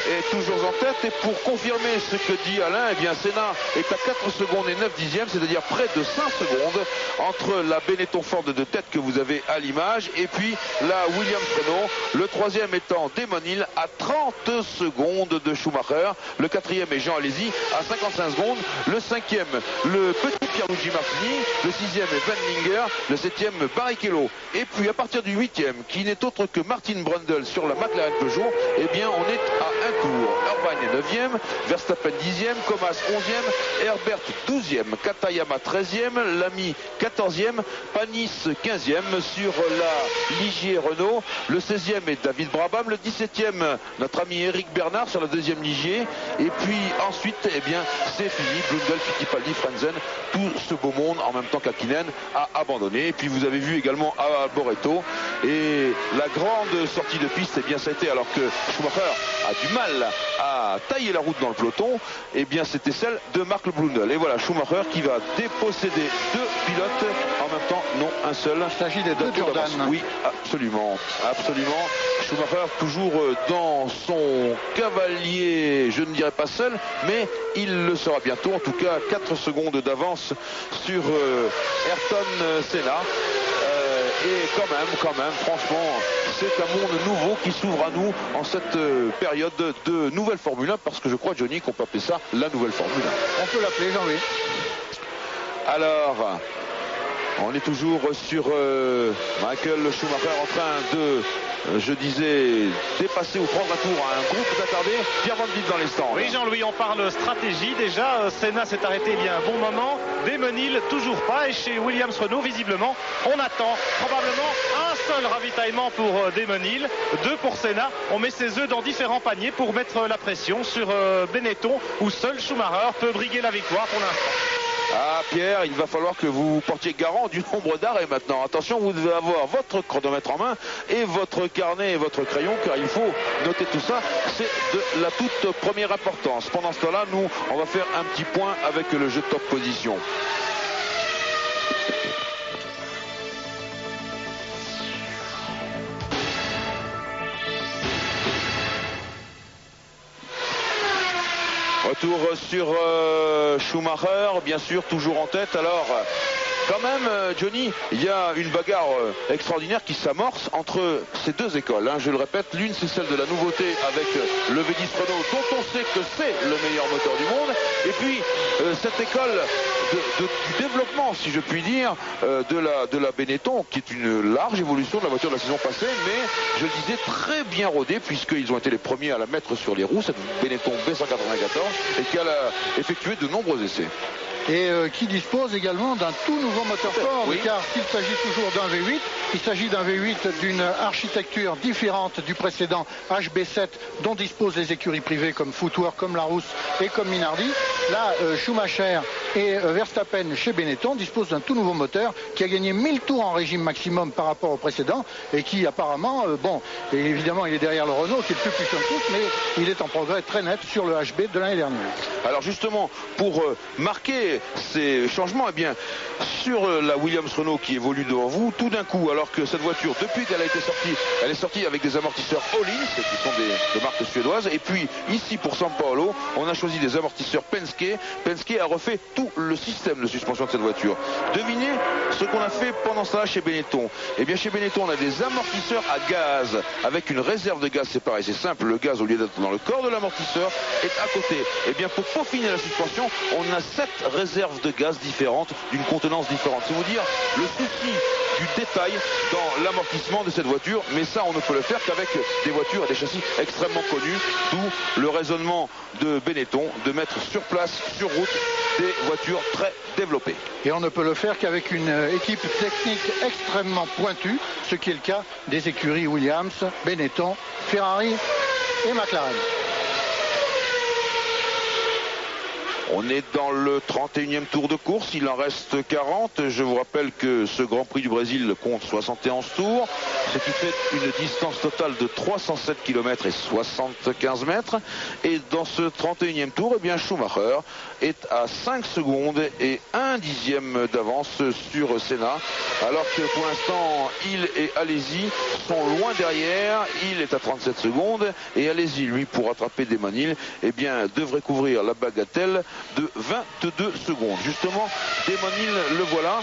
est toujours en tête. Et pour confirmer ce que dit Alain, eh bien Senna est à 4 secondes et 9 dixièmes, c'est-à-dire près de 5 secondes entre la Benetton Ford de tête que vous avez à l'image et puis la Williams-Renault. Le troisième étant Damon Hill à 30 secondes de Schumacher. Le quatrième est Jean Alesi à 55 secondes. Le cinquième, le petit Pierluigi Martini. Le sixième est Van Linger. Le septième, Barrichello. Et puis à partir du huitième, qui n'est autre que Martin Brundle sur la McLaren Peugeot, eh bien on est à un tour. Irvine est 9e, Verstappen 10e, Comas 11e, Herbert 12e, Katayama 13e, Lamy 14e, Panis 15e sur la Ligier Renault. Le 16e est David Brabham, le 17e notre ami Eric Bernard sur la deuxième Ligier. Et puis ensuite, eh bien c'est fini, Blundell, Fittipaldi, Frenzen, tout ce beau monde en même temps qu'Hakkinen a abandonné. Et puis vous avez vu également Alboreto. Et la grande sortie de piste, eh bien ça a été, alors que Schumacher a du mal à tailler la route dans le peloton, eh bien c'était celle de Mark Blundell. Et voilà Schumacher qui va déposséder deux pilotes en même temps, non un seul. Il s'agit des deux Jordan. Oui, absolument, absolument. Schumacher toujours dans son cavalier, je ne dirais pas seul, mais il le sera bientôt. En tout cas 4 secondes d'avance sur Ayrton Senna. Et quand même, franchement, c'est un monde nouveau qui s'ouvre à nous en cette période de nouvelle Formule 1, parce que je crois, Johnny, qu'on peut appeler ça la nouvelle Formule 1. On peut l'appeler, Jean-Louis. Alors, on est toujours sur Michael Schumacher en train de, je disais, dépasser ou prendre un tour à un groupe d'attardés. Pierre Van Vliet dans les stands. Oui, Jean-Louis, on parle stratégie. Déjà, Senna s'est arrêté il y a un bon moment. Damon Hill, toujours pas. Et chez Williams Renault, visiblement, on attend probablement un seul ravitaillement pour Damon Hill, 2 pour Senna. On met ses œufs dans différents paniers pour mettre la pression sur Benetton, où seul Schumacher peut briguer la victoire pour l'instant. Ah Pierre, il va falloir que vous portiez garant du nombre d'arrêts maintenant. Attention, vous devez avoir votre chronomètre en main et votre carnet et votre crayon, car il faut noter tout ça. C'est de la toute première importance. Pendant ce temps-là, nous, on va faire un petit point avec le jeu top position. Retour sur Schumacher, bien sûr, toujours en tête. Alors, quand même, Johnny, il y a une bagarre extraordinaire qui s'amorce entre ces deux écoles. Hein. Je le répète, l'une c'est celle de la nouveauté avec le V10 Renault, dont on sait que c'est le meilleur moteur du monde. Et puis, cette école du développement, si je puis dire, de la Benetton, qui est une large évolution de la voiture de la saison passée, mais je le disais, très bien rodée, puisqu'ils ont été les premiers à la mettre sur les roues, cette Benetton B194, et qui a effectué de nombreux essais. Et qui dispose également d'un tout nouveau moteur Ford, oui. Car s'il s'agit toujours d'un V8, il s'agit d'un V8 d'une architecture différente du précédent HB7 dont disposent les écuries privées comme Footwork, comme Larousse et comme Minardi. Là, Schumacher et Verstappen chez Benetton disposent d'un tout nouveau moteur qui a gagné 1000 tours en régime maximum par rapport au précédent et qui apparemment, bon, et évidemment il est derrière le Renault qui est le plus puissant de tous, mais il est en progrès très net sur le HB de l'année dernière. Alors justement, pour marquer ces changements, eh bien, sur la Williams Renault qui évolue devant vous, tout d'un coup, alors que cette voiture, depuis qu'elle a été sortie, elle est sortie avec des amortisseurs Öhlins, qui sont de marque suédoise, et puis ici pour San Paolo, on a choisi des amortisseurs Penske. Penske a refait tout le système de suspension de cette voiture. Devinez ce qu'on a fait pendant cela chez Benetton. Eh bien, chez Benetton, on a des amortisseurs à gaz, avec une réserve de gaz, c'est pareil, c'est simple, le gaz, au lieu d'être dans le corps de l'amortisseur, est à côté. Eh bien, pour peaufiner la suspension, on a 7 réserves de gaz différentes, d'une contenance différente. C'est vous dire le souci du détail dans l'amortissement de cette voiture, mais ça on ne peut le faire qu'avec des voitures et des châssis extrêmement connus, d'où le raisonnement de Benetton de mettre sur place, sur route, des voitures très développées. Et on ne peut le faire qu'avec une équipe technique extrêmement pointue, ce qui est le cas des écuries Williams, Benetton, Ferrari et McLaren. On est dans le 31e tour de course, il en reste 40. Je vous rappelle que ce Grand Prix du Brésil compte 71 tours, ce qui fait une distance totale de 307 km et 75 mètres. Et dans ce 31e tour, eh bien, Schumacher est à 5 secondes et 1 dixième d'avance sur Senna, alors que pour l'instant, Hill et Alesi sont loin derrière. Hill est à 37 secondes et Alesi, lui, pour rattraper Damon Hill, eh bien, devrait couvrir la bagatelle de 22 secondes. Justement, Damon Hill, le voilà.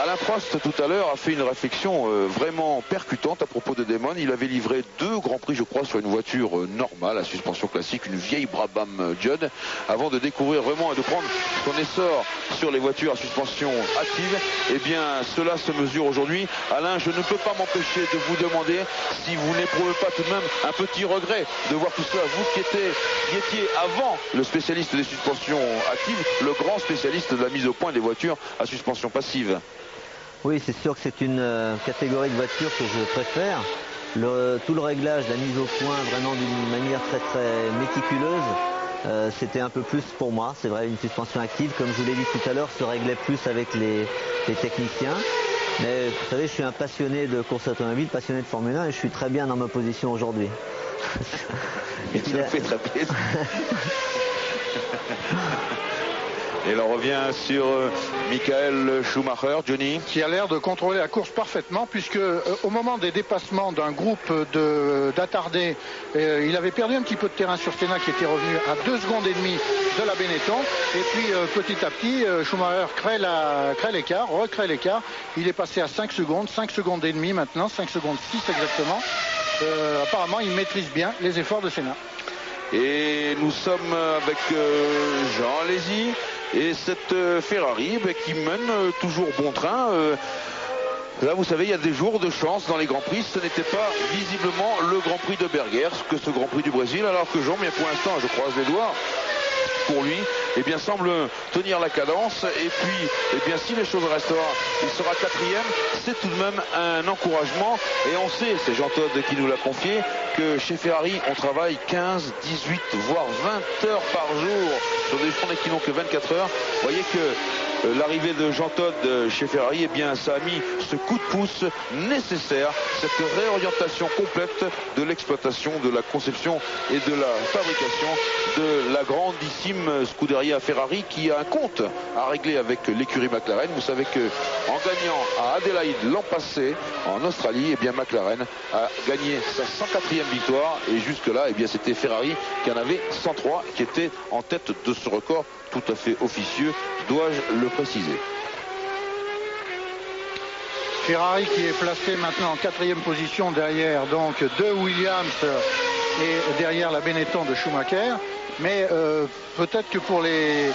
Alain Prost tout à l'heure a fait une réflexion vraiment percutante à propos de Damon. Il avait livré 2 grands prix, je crois, sur une voiture normale à suspension classique, une vieille Brabham Judd, avant de découvrir vraiment et de prendre son essor sur les voitures à suspension active. Eh bien, cela se mesure aujourd'hui. Alain, je ne peux pas m'empêcher de vous demander si vous n'éprouvez pas tout de même un petit regret de voir tout cela. Vous qui étiez avant le spécialiste des suspensions actives, le grand spécialiste de la mise au point des voitures à suspension passive. Oui, c'est sûr que c'est une catégorie de voitures que je préfère. Tout le réglage, la mise au point, vraiment d'une manière très très méticuleuse, c'était un peu plus pour moi. C'est vrai, une suspension active, comme je vous l'ai dit tout à l'heure, se réglait plus avec les techniciens. Mais vous savez, je suis un passionné de course automobile, passionné de Formule 1 et je suis très bien dans ma position aujourd'hui. Et ça me fait très plaisir. Et l'on revient sur Michael Schumacher, Johnny. Qui a l'air de contrôler la course parfaitement, puisque au moment des dépassements d'un groupe d'attardés, il avait perdu un petit peu de terrain sur Senna qui était revenu à 2 secondes et demie de la Benetton. Et puis petit à petit, Schumacher recrée l'écart. Il est passé à 5 secondes et demie maintenant, 5 secondes 6 exactement. Apparemment, il maîtrise bien les efforts de Senna. Et nous sommes avec Jean Alesi et cette Ferrari qui mène toujours bon train. Là, vous savez, il y a des jours de chance dans les Grands Prix. Ce n'était pas visiblement le Grand Prix de Berger que ce Grand Prix du Brésil, alors que Jean, bien pour l'instant, je croise les doigts pour lui, eh bien, semble tenir la cadence. Et puis, eh bien, si les choses restent, il sera 4e. C'est tout de même un encouragement. Et on sait, c'est Jean Todt qui nous l'a confié, que chez Ferrari, on travaille 15, 18, voire 20 heures par jour sur des journées qui n'ont que 24 heures. Vous voyez que l'arrivée de Jean Todt chez Ferrari, eh bien, ça a mis ce coup de pouce nécessaire, cette réorientation complète de l'exploitation, de la conception et de la fabrication de la grandissime Scuderia Ferrari, qui a un compte à régler avec l'écurie McLaren. Vous savez que en gagnant à Adélaïde l'an passé en Australie, eh bien, McLaren a gagné sa 104e victoire, et jusque-là, eh bien, c'était Ferrari qui en avait 103, qui était en tête de ce record tout à fait officieux, dois-je le préciser. Ferrari qui est placé maintenant en 4e position derrière donc de Williams et derrière la Benetton de Schumacher. Mais peut-être que pour les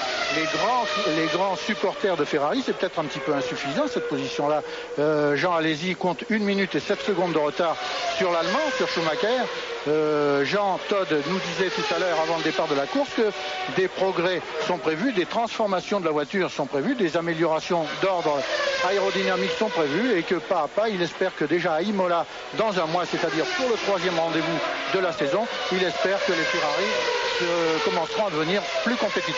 grands supporters de Ferrari, c'est peut-être un petit peu insuffisant cette position-là. Jean Alesi compte 1 minute et 7 secondes de retard sur l'Allemand, sur Schumacher. Jean Todt nous disait tout à l'heure avant le départ de la course que des progrès sont prévus, des transformations de la voiture sont prévues, des améliorations d'ordre aérodynamique sont prévues, et que pas à pas, il espère que déjà à Imola, dans un mois, c'est-à-dire pour le 3e rendez-vous de la saison, il espère que les Ferrari commenceront à devenir plus compétitifs.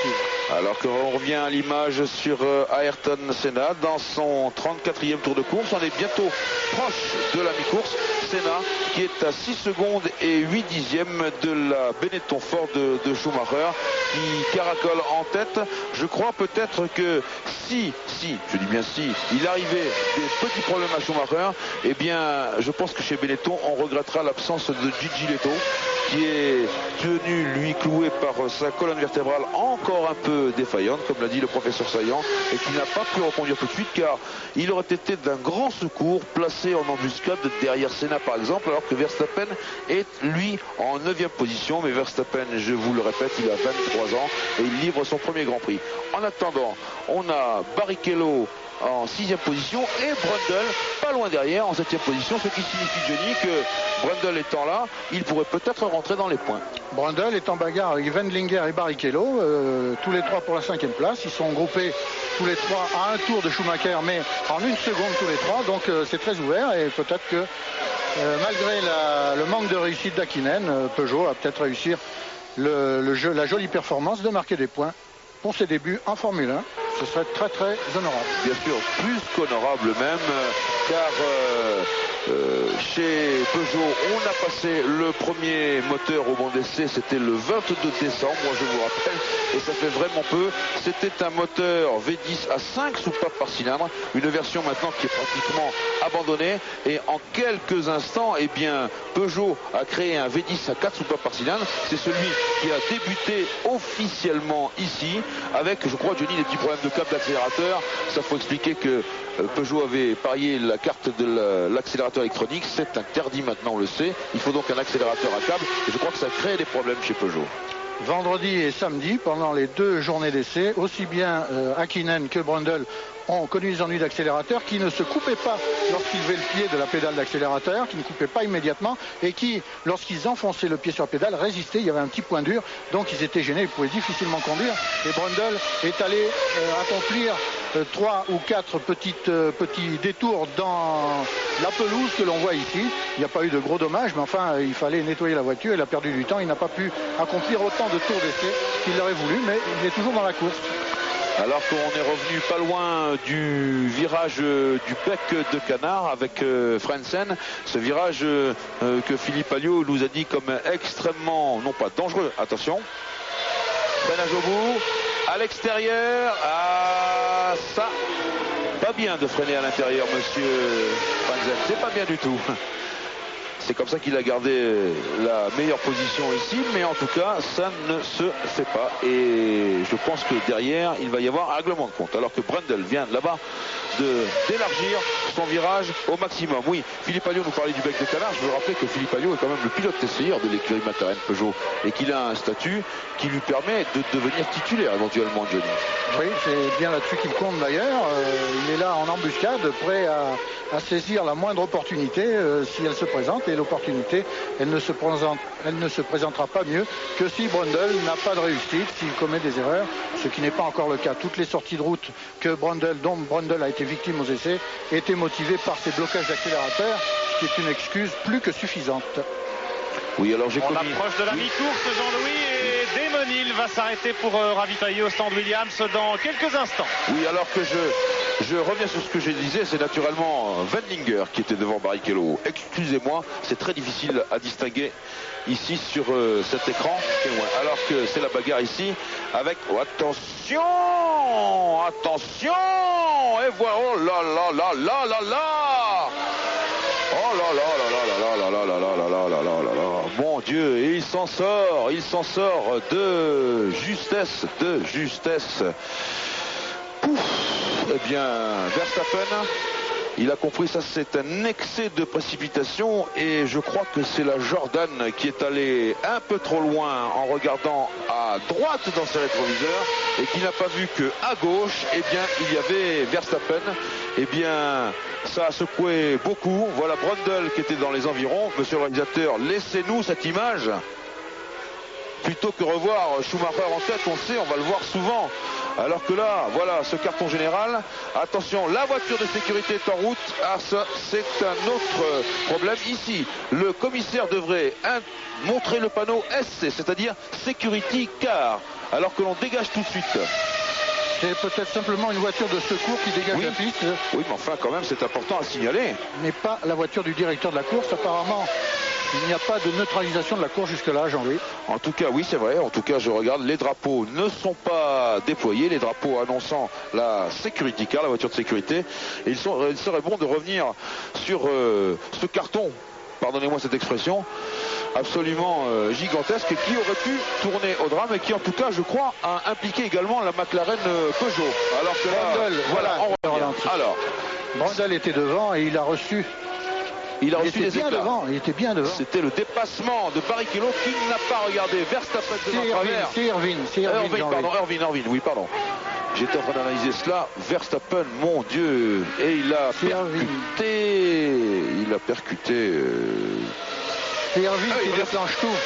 Alors qu'on revient à l'image sur Ayrton Senna dans son 34e tour de course, on est bientôt proche de la mi-course. Senna qui est à 6 secondes et 8 dixièmes de la Benetton Ford de Schumacher, qui caracole en tête. Je crois peut-être que si, je dis bien si, il arrivait des petits problèmes à Schumacher, eh bien, je pense que chez Benetton, on regrettera l'absence de Gigi Leto, qui est tenu, lui, cloué par sa colonne vertébrale encore un peu défaillante, comme l'a dit le professeur Saillant, et qui n'a pas pu reconduire tout de suite, car il aurait été d'un grand secours placé en embuscade derrière Senna, par exemple, alors que Verstappen est, lui, en 9e position. Mais Verstappen, je vous le répète, il a 23 ans et il livre son premier Grand Prix. En attendant, on a Barrichello en 6e position et Brundle pas loin derrière en 7e position, ce qui signifie, Johnny, que Brundle étant là, il pourrait peut-être rentrer dans les points. Brundle est en bagarre avec Wendlinger et Barrichello, tous les trois pour la 5e place. Ils sont groupés tous les trois à un tour de Schumacher, mais en 1 seconde tous les trois, donc c'est très ouvert, et peut-être que malgré le manque de réussite d'Hakkinen, Peugeot va peut-être réussir la jolie performance de marquer des points pour ses débuts en Formule 1. Ce serait très très honorable. Bien sûr, plus qu'honorable même, car chez Peugeot, on a passé le premier moteur au banc d'essai, c'était le 22 décembre, moi je vous rappelle, et ça fait vraiment peu. C'était un moteur V10 à 5 soupapes par cylindre, une version maintenant qui est pratiquement abandonnée, et en quelques instants, eh bien, Peugeot a créé un V10 à 4 soupapes par cylindre. C'est celui qui a débuté officiellement ici, avec, je crois, Johnny, des petits problèmes de câble d'accélérateur. Ça, faut expliquer que Peugeot avait parié la carte de l'accélérateur électronique. C'est interdit maintenant, on le sait. Il faut donc un accélérateur à câble, et je crois que ça crée des problèmes chez Peugeot. Vendredi et samedi, pendant les 2 journées d'essai, aussi bien Hakkinen que Brundle ont connu des ennuis d'accélérateur, qui ne se coupaient pas lorsqu'ils levaient le pied de la pédale d'accélérateur, qui ne coupaient pas immédiatement, et qui, lorsqu'ils enfonçaient le pied sur la pédale, résistaient. Il y avait un petit point dur, donc ils étaient gênés, ils pouvaient difficilement conduire. Et Brundle est allé accomplir 3 ou 4 petits détours dans la pelouse que l'on voit ici. Il n'y a pas eu de gros dommages, mais enfin, il fallait nettoyer la voiture. Il a perdu du temps, il n'a pas pu accomplir autant de tours d'essai qu'il aurait voulu, mais il est toujours dans la course. Alors qu'on est revenu pas loin du virage du bec de canard avec Frentzen, ce virage que Philippe Alliot nous a dit comme extrêmement, non pas dangereux, attention, freinage au bout, à l'extérieur, ça, pas bien de freiner à l'intérieur, monsieur Frentzen, c'est pas bien du tout. C'est comme ça qu'il a gardé la meilleure position ici, mais en tout cas, ça ne se fait pas. Et je pense que derrière, il va y avoir un règlement de compte. Alors que Brundle vient là-bas d'élargir son virage au maximum. Oui, Philippe Alliot nous parlait du bec de canard. Je veux rappeler que Philippe Alliot est quand même le pilote TCR de l'écurie McLaren Peugeot et qu'il a un statut qui lui permet de devenir titulaire éventuellement, Johnny. Oui, c'est bien là-dessus qu'il compte d'ailleurs. Il est là en embuscade, prêt à saisir la moindre opportunité si elle se présente. Et l'opportunité, elle ne se présentera pas mieux que si Brundle n'a pas de réussite, s'il commet des erreurs, ce qui n'est pas encore le cas. Toutes les sorties de route dont Brundle a été victime aux essais étaient motivées par ces blocages d'accélérateur, ce qui est une excuse plus que suffisante. Oui, alors On approche de la mi-course, Jean-Louis, et Damon Hill va s'arrêter pour ravitailler au stand Williams dans quelques instants. Oui, alors que je reviens sur ce que je disais, c'est naturellement Wendlinger qui était devant Barrichello. Excusez-moi, c'est très difficile à distinguer ici sur cet écran. Alors que c'est la bagarre ici avec... Oh, attention, et voilà, oh là là là là là là. Oh là là là là là là là là là là là là là. Mon Dieu, et il s'en sort de justesse. Pouf. Eh bien, Verstappen, il a compris ça, c'est un excès de précipitation et je crois que c'est la Jordan qui est allée un peu trop loin en regardant à droite dans ses rétroviseurs et qui n'a pas vu que à gauche, eh bien, il y avait Verstappen. Eh bien, ça a secoué beaucoup. Voilà Brundle qui était dans les environs. Monsieur le réalisateur, laissez-nous cette image. Plutôt que revoir Schumacher en tête, on sait, on va le voir souvent. Alors que là, voilà, ce carton général. Attention, la voiture de sécurité est en route. Ah, ça, c'est un autre problème. Ici, le commissaire devrait montrer le panneau SC, c'est-à-dire Security Car, alors que l'on dégage tout de suite. C'est peut-être simplement une voiture de secours qui dégage la piste. Oui, mais enfin, quand même, c'est important à signaler. Mais pas la voiture du directeur de la course, apparemment. Il n'y a pas de neutralisation de la course jusque-là, Jean-Louis. En tout cas, oui, c'est vrai. En tout cas, je regarde, les drapeaux ne sont pas déployés. Les drapeaux annonçant la Security Car, la voiture de sécurité. Et il serait bon de revenir sur ce carton, pardonnez-moi cette expression, absolument gigantesque qui aurait pu tourner au drame et qui, en tout cas, je crois, a impliqué également la McLaren Peugeot. Alors que là, Brundle, voilà, on revient. Alors, Brundle était devant et il a reçu... Il était bien devant. C'était le dépassement de Barrichello qui n'a pas regardé Verstappen de travers. C'est Irvine, oui, pardon. J'étais en train d'analyser cela. Verstappen, mon Dieu, et il a percuté. C'est Irvine qui déclenche tout.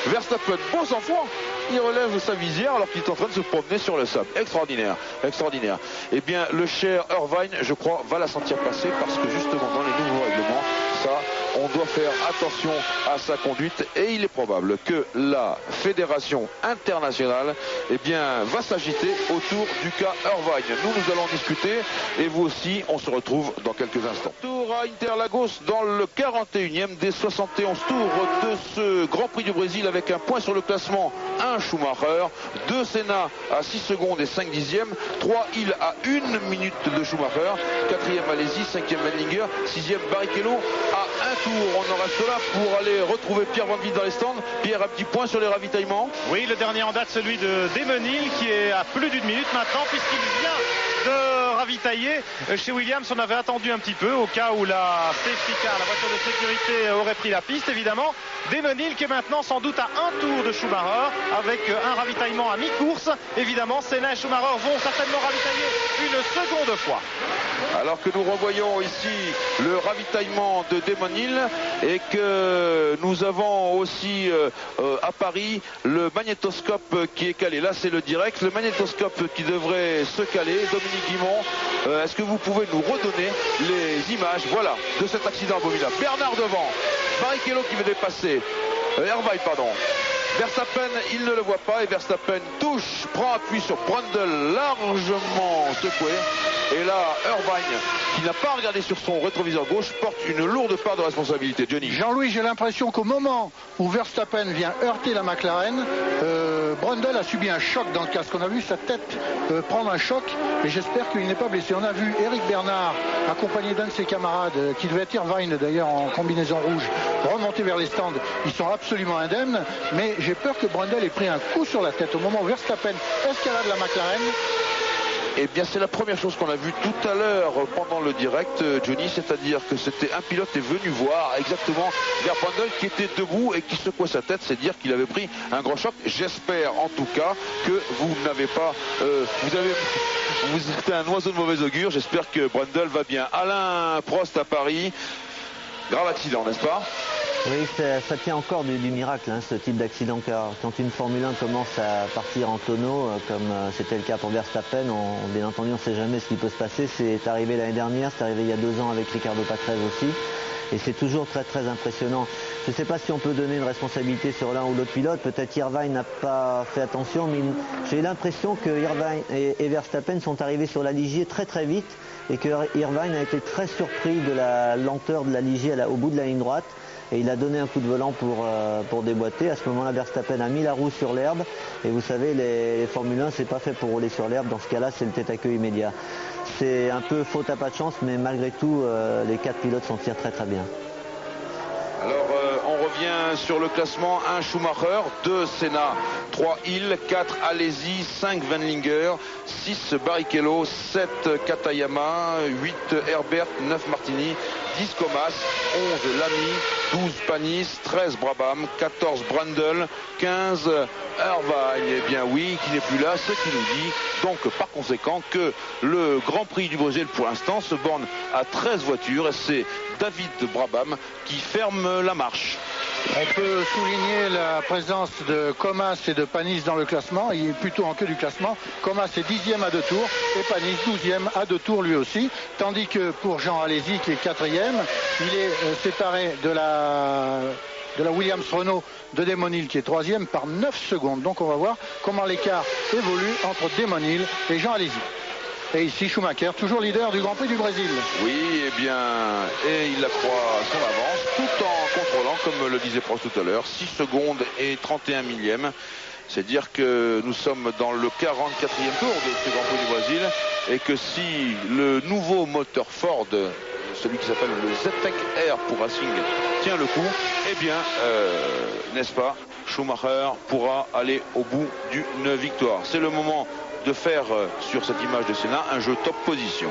Verstappen, beau sang-froid, il relève sa visière alors qu'il est en train de se promener sur le sable. Extraordinaire. Eh bien, le cher Irvine, je crois, va la sentir passer parce que justement, dans les nouveaux règlements, on doit faire attention à sa conduite et il est probable que la fédération internationale va s'agiter autour du cas Irvine. Nous allons discuter et vous aussi, on se retrouve dans quelques instants. Tour à Interlagos dans le 41e des 71 tours de ce Grand Prix du Brésil avec un point sur le classement, 1 Schumacher, 2 Senna à 6 secondes et 5 dixièmes, 3 Hill à 1 minute de Schumacher, 4e Malaisie, 5e Wendlinger, 6e Barrichello à 1 tour. On en reste là pour aller retrouver Pierre Van Vliet dans les stands. Pierre, un petit point sur les ravitaillements. Oui, le dernier en date, celui de Damon Hill qui est à plus d'une minute maintenant puisqu'il vient de ravitailler chez Williams. On avait attendu un petit peu au cas où la safety car, la voiture de sécurité, aurait pris la piste évidemment. Damon Hill qui est maintenant sans doute à un tour de Schumacher avec un ravitaillement à mi-course. Évidemment, Senna et Schumacher vont certainement ravitailler une seconde fois. Alors que nous revoyons ici le ravitaillement de Damon Hill et que nous avons aussi à Paris le magnétoscope qui est calé. Là, c'est le direct. Le magnétoscope qui devrait se caler. Dominique Guimond, est-ce que vous pouvez nous redonner les images, voilà, de cet accident abominable. Bernard devant, Barrichello qui veut dépasser, Irvine, pardon. Verstappen, il ne le voit pas et Verstappen touche, prend appui sur Brundle, largement secoué. Et là, Irvine, qui n'a pas regardé sur son rétroviseur gauche, porte une lourde part de responsabilité. Johnny. Jean-Louis, j'ai l'impression qu'au moment où Verstappen vient heurter la McLaren, Brundle a subi un choc dans le casque. On a vu sa tête prendre un choc et j'espère qu'il n'est pas blessé. On a vu Eric Bernard, accompagné d'un de ses camarades, qui devait être Irvine d'ailleurs en combinaison rouge, remonter vers les stands. Ils sont absolument indemnes, mais j'ai peur que Brundle ait pris un coup sur la tête au moment où Verstappen escalade la McLaren. Eh bien, c'est la première chose qu'on a vue tout à l'heure pendant le direct, Johnny, c'est-à-dire que c'était un pilote est venu voir exactement vers Brundle qui était debout et qui secouait sa tête, c'est dire qu'il avait pris un grand choc. J'espère en tout cas que vous n'avez pas, vous êtes un oiseau de mauvais augure. J'espère que Brundle va bien. Alain Prost à Paris, grave accident, n'est-ce pas? Oui, ça tient encore du miracle, hein, ce type d'accident, car quand une Formule 1 commence à partir en tonneau, comme c'était le cas pour Verstappen, bien entendu on ne sait jamais ce qui peut se passer. C'est arrivé l'année dernière, c'est arrivé il y a 2 ans avec Ricardo Patrese aussi, et c'est toujours très très impressionnant. Je ne sais pas si on peut donner une responsabilité sur l'un ou l'autre pilote, peut-être Irvine n'a pas fait attention, mais j'ai l'impression que Irvine et Verstappen sont arrivés sur la Ligier très très vite, et que Irvine a été très surpris de la lenteur de la Ligier au bout de la ligne droite. Et il a donné un coup de volant pour déboîter. À ce moment-là, Verstappen a mis la roue sur l'herbe. Et vous savez, les Formule 1, c'est pas fait pour rouler sur l'herbe. Dans ce cas-là, c'est le tête à queue immédiat. C'est un peu faute à pas de chance, mais malgré tout, les 4 pilotes s'en tirent très très bien. Alors, on revient sur le classement. 1 Schumacher, 2 Senna, 3 Hill, 4 Alesi, 5 Wendlinger, 6 Barrichello, 7 Katayama, 8 Herbert, 9 Martini, 10 Comas, 11 Lamy, 12 Panis, 13 Brabham, 14 Brundle, 15 Irvine. Eh bien oui, qui n'est plus là, ce qui nous dit donc par conséquent que le Grand Prix du Brésil pour l'instant se borne à 13 voitures et c'est David Brabham qui ferme la marche. On peut souligner la présence de Comas et de Panis dans le classement. Il est plutôt en queue du classement. Comas est 10e à 2 tours et Panis 12e à 2 tours lui aussi. Tandis que pour Jean Alesi qui est 4e, il est séparé de la Williams-Renault de Damon Hill qui est 3e par 9 secondes. Donc on va voir comment l'écart évolue entre Damon Hill et Jean Alesi. Et ici Schumacher, toujours leader du Grand Prix du Brésil. Oui, eh bien, et il accroît son avance tout en contrôlant, comme le disait Prost tout à l'heure, 6 secondes et 31 millièmes. C'est dire que nous sommes dans le 44e tour de ce Grand Prix du Brésil et que si le nouveau moteur Ford, celui qui s'appelle le ZTEC R pour Racing, tient le coup, eh bien, n'est-ce pas, Schumacher pourra aller au bout d'une victoire. C'est le moment de faire sur cette image de Senna un jeu top position.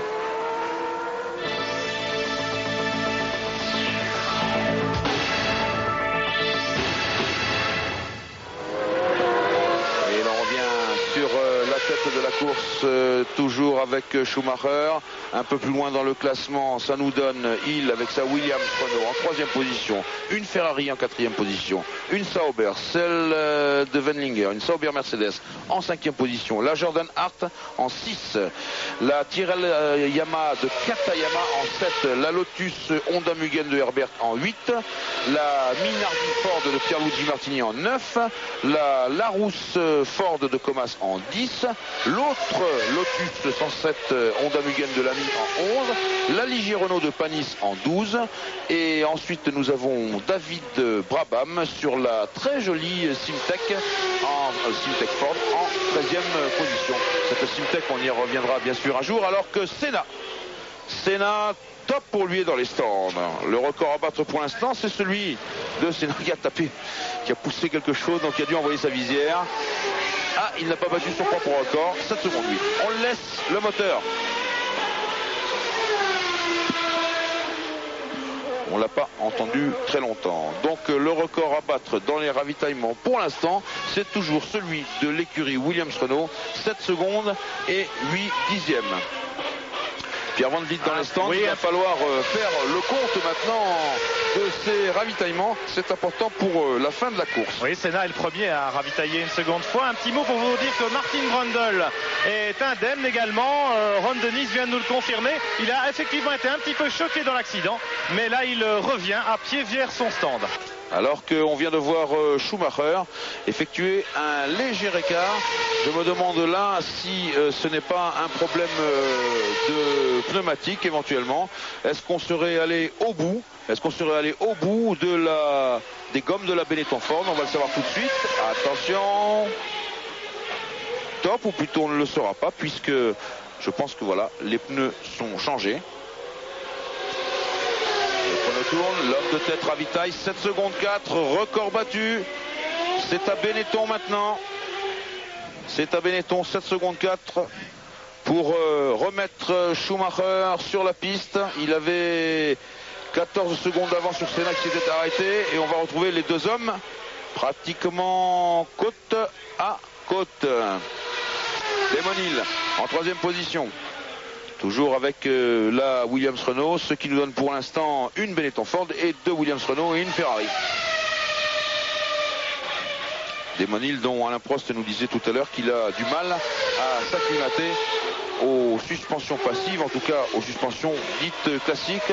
Et l'on revient sur la tête de la course, toujours avec Schumacher. Un peu plus loin dans le classement, ça nous donne Hill avec sa Williams-Renault en 3e position, une Ferrari en 4e position, une Sauber, celle de Wendlinger, une Sauber Mercedes en 5e position, la Jordan Hart en 6, la Tyrrell Yamaha de Katayama en 7, la Lotus Honda Mugen de Herbert en 8, la Minardi Ford de Pierluigi Martini en 9, la Larousse Ford de Comas en 10, l'autre Lotus 107 Honda Mugen de Lamy en 11, la Ligier Renault de Panis en 12 et ensuite nous avons David Brabham sur la très jolie Simtek Simtek Ford en 13e position. Cette Simtek, on y reviendra bien sûr un jour, alors que Senna top pour lui dans les stands. Le record à battre pour l'instant, c'est celui de Senna qui a tapé, qui a poussé quelque chose, donc il a dû envoyer sa visière. Ah, il n'a pas battu son propre record, 7 secondes 8. On laisse le moteur. On ne l'a pas entendu très longtemps. Donc le record à battre dans les ravitaillements pour l'instant, c'est toujours celui de l'écurie Williams-Renault, 7 secondes et 8 dixièmes. Pierre Van Vliet dans les stands, oui, il va falloir faire le compte maintenant de ces ravitaillements. C'est important pour la fin de la course. Oui, Senna est le premier à ravitailler une seconde fois. Un petit mot pour vous dire que Martin Brundle est indemne également. Ron Dennis vient de nous le confirmer. Il a effectivement été un petit peu choqué dans l'accident, mais là il revient à pied vers son stand. Alors qu'on vient de voir Schumacher effectuer un léger écart. Je me demande là si ce n'est pas un problème de pneumatique éventuellement. Est-ce qu'on serait allé au bout? Est-ce qu'on serait allé au bout des gommes de la Benetton Ford? On va le savoir tout de suite. Attention. Top, ou plutôt on ne le saura pas puisque je pense que voilà, les pneus sont changés. Tourne, l'homme de tête ravitaille, 7 secondes 4, record battu. C'est à Benetton maintenant. C'est à Benetton, 7 secondes 4. pour remettre Schumacher sur la piste. Il avait 14 secondes d'avance sur Senna qui s'était arrêté, et on va retrouver les deux hommes pratiquement côte à côte. Damon Hill en troisième position, toujours avec la Williams-Renault, ce qui nous donne pour l'instant une Benetton Ford et deux Williams-Renault et une Ferrari. Damon Hill, dont Alain Prost nous disait tout à l'heure qu'il a du mal à s'acclimater aux suspensions passives, en tout cas aux suspensions dites classiques,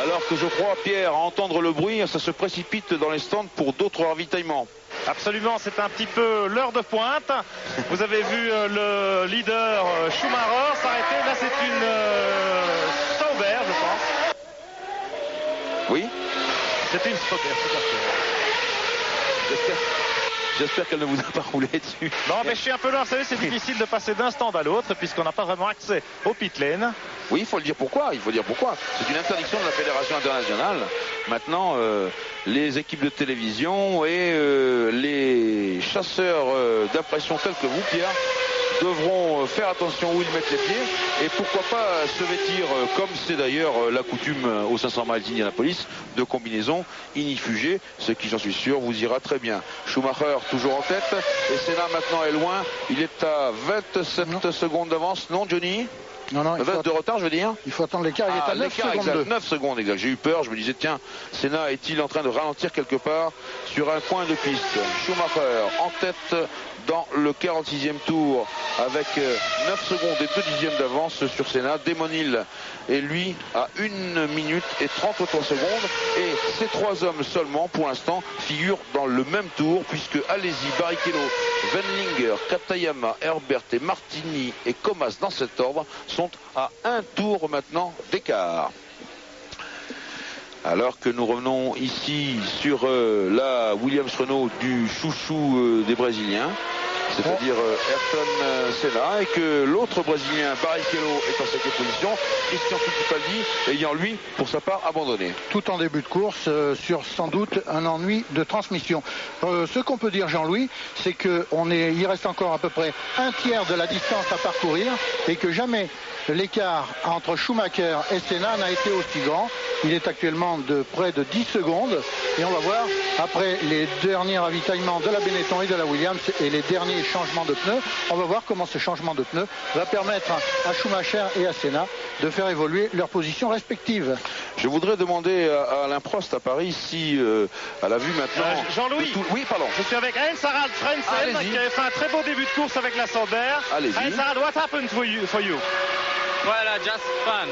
alors que je crois, Pierre, à entendre le bruit, ça se précipite dans les stands pour d'autres ravitaillements. Absolument, c'est un petit peu l'heure de pointe. Vous avez vu le leader Schumacher s'arrêter. Là, c'est une Sauber, je pense. Oui. C'est une Sauber, tout à fait. J'espère qu'elle ne vous a pas roulé dessus. Non, mais je suis un peu loin. Vous savez, c'est difficile de passer d'un stand à l'autre puisqu'on n'a pas vraiment accès au pit lane. Oui, il faut le dire pourquoi. Il faut dire pourquoi. C'est une interdiction de la Fédération internationale. Maintenant, les équipes de télévision et les chasseurs d'impression tels que vous, Pierre, devront faire attention où ils mettent les pieds et pourquoi pas se vêtir, comme c'est d'ailleurs la coutume aux 500 miles d'Indianapolis, de combinaison inifugée, ce qui, j'en suis sûr, vous ira très bien. Schumacher toujours en tête et Senna maintenant est loin. Il est à 27 secondes d'avance. Non, Johnny? Non, de retard, je veux dire. Il faut attendre l'écart. Il est à 9 secondes. Exact, 9 secondes exact. J'ai eu peur. Je me disais, tiens, Senna est-il en train de ralentir quelque part sur un coin de piste? Schumacher en tête dans le 46e tour avec 9 secondes et 2 dixièmes d'avance sur Senna. Damon Hill et lui à 1 minute et 33 secondes. Et ces trois hommes seulement, pour l'instant, figurent dans le même tour, puisque Alesi, Barrichello, Wendlinger, Katayama, Herbert et Martini et Comas, dans cet ordre, sont à un tour maintenant d'écart. Alors que nous revenons ici sur la Williams-Renault du chouchou des Brésiliens, c'est-à-dire Ayrton Senna, et que l'autre Brésilien, Barrichello, est en 5e position, Christian Fittipaldi ayant lui, pour sa part, abandonné. Tout en début de course, sur sans doute un ennui de transmission. Ce qu'on peut dire, Jean-Louis, c'est qu'il reste encore à peu près un tiers de la distance à parcourir et que jamais l'écart entre Schumacher et Senna n'a été aussi grand. Il est actuellement de près de 10 secondes et on va voir, après les derniers ravitaillements de la Benetton et de la Williams et les derniers changements de pneus, on va voir comment ce changement de pneus va permettre à Schumacher et à Senna de faire évoluer leurs positions respectives. Je voudrais demander à Alain Prost à Paris si à la vue maintenant... Jean-Louis, oui, pardon. Je suis avec Heinz-Harald Frentzen qui avait fait un très beau début de course avec la Sauber. Heinz-Harald, what happened for you? Well, just fun.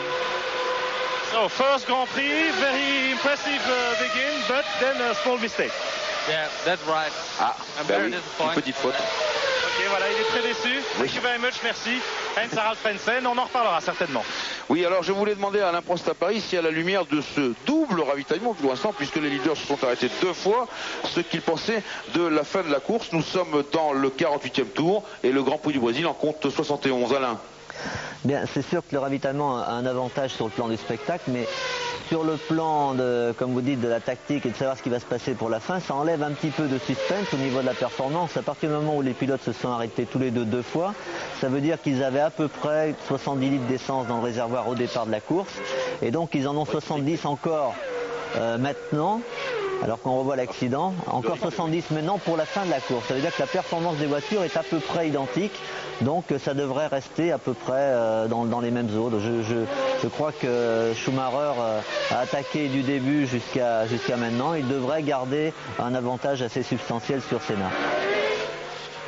So, first Grand Prix, very impressive begin, but then a small mistake. Yeah, that's right. I'm very disappointed. Une petite faute. Ok, voilà, il est très déçu. Thank you very much, merci. Heinz-Harald Frentzen, on en reparlera certainement. Oui, alors je voulais demander à Alain Prost à Paris si à la lumière de ce double ravitaillement pour l'instant, puisque les leaders se sont arrêtés 2 fois, ce qu'ils pensaient de la fin de la course. Nous sommes dans le 48e tour et le Grand Prix du Brésil en compte 71. Alain. Bien, c'est sûr que le ravitaillement a un avantage sur le plan du spectacle, mais sur le plan, comme vous dites, de la tactique et de savoir ce qui va se passer pour la fin, ça enlève un petit peu de suspense au niveau de la performance. À partir du moment où les pilotes se sont arrêtés tous les deux fois, ça veut dire qu'ils avaient à peu près 70 litres d'essence dans le réservoir au départ de la course, et donc ils en ont 70 encore maintenant. Alors qu'on revoit l'accident, encore 70 maintenant pour la fin de la course. Ça veut dire que la performance des voitures est à peu près identique, donc ça devrait rester à peu près dans les mêmes eaux. Je crois que Schumacher a attaqué du début jusqu'à maintenant. Il devrait garder un avantage assez substantiel sur Senna.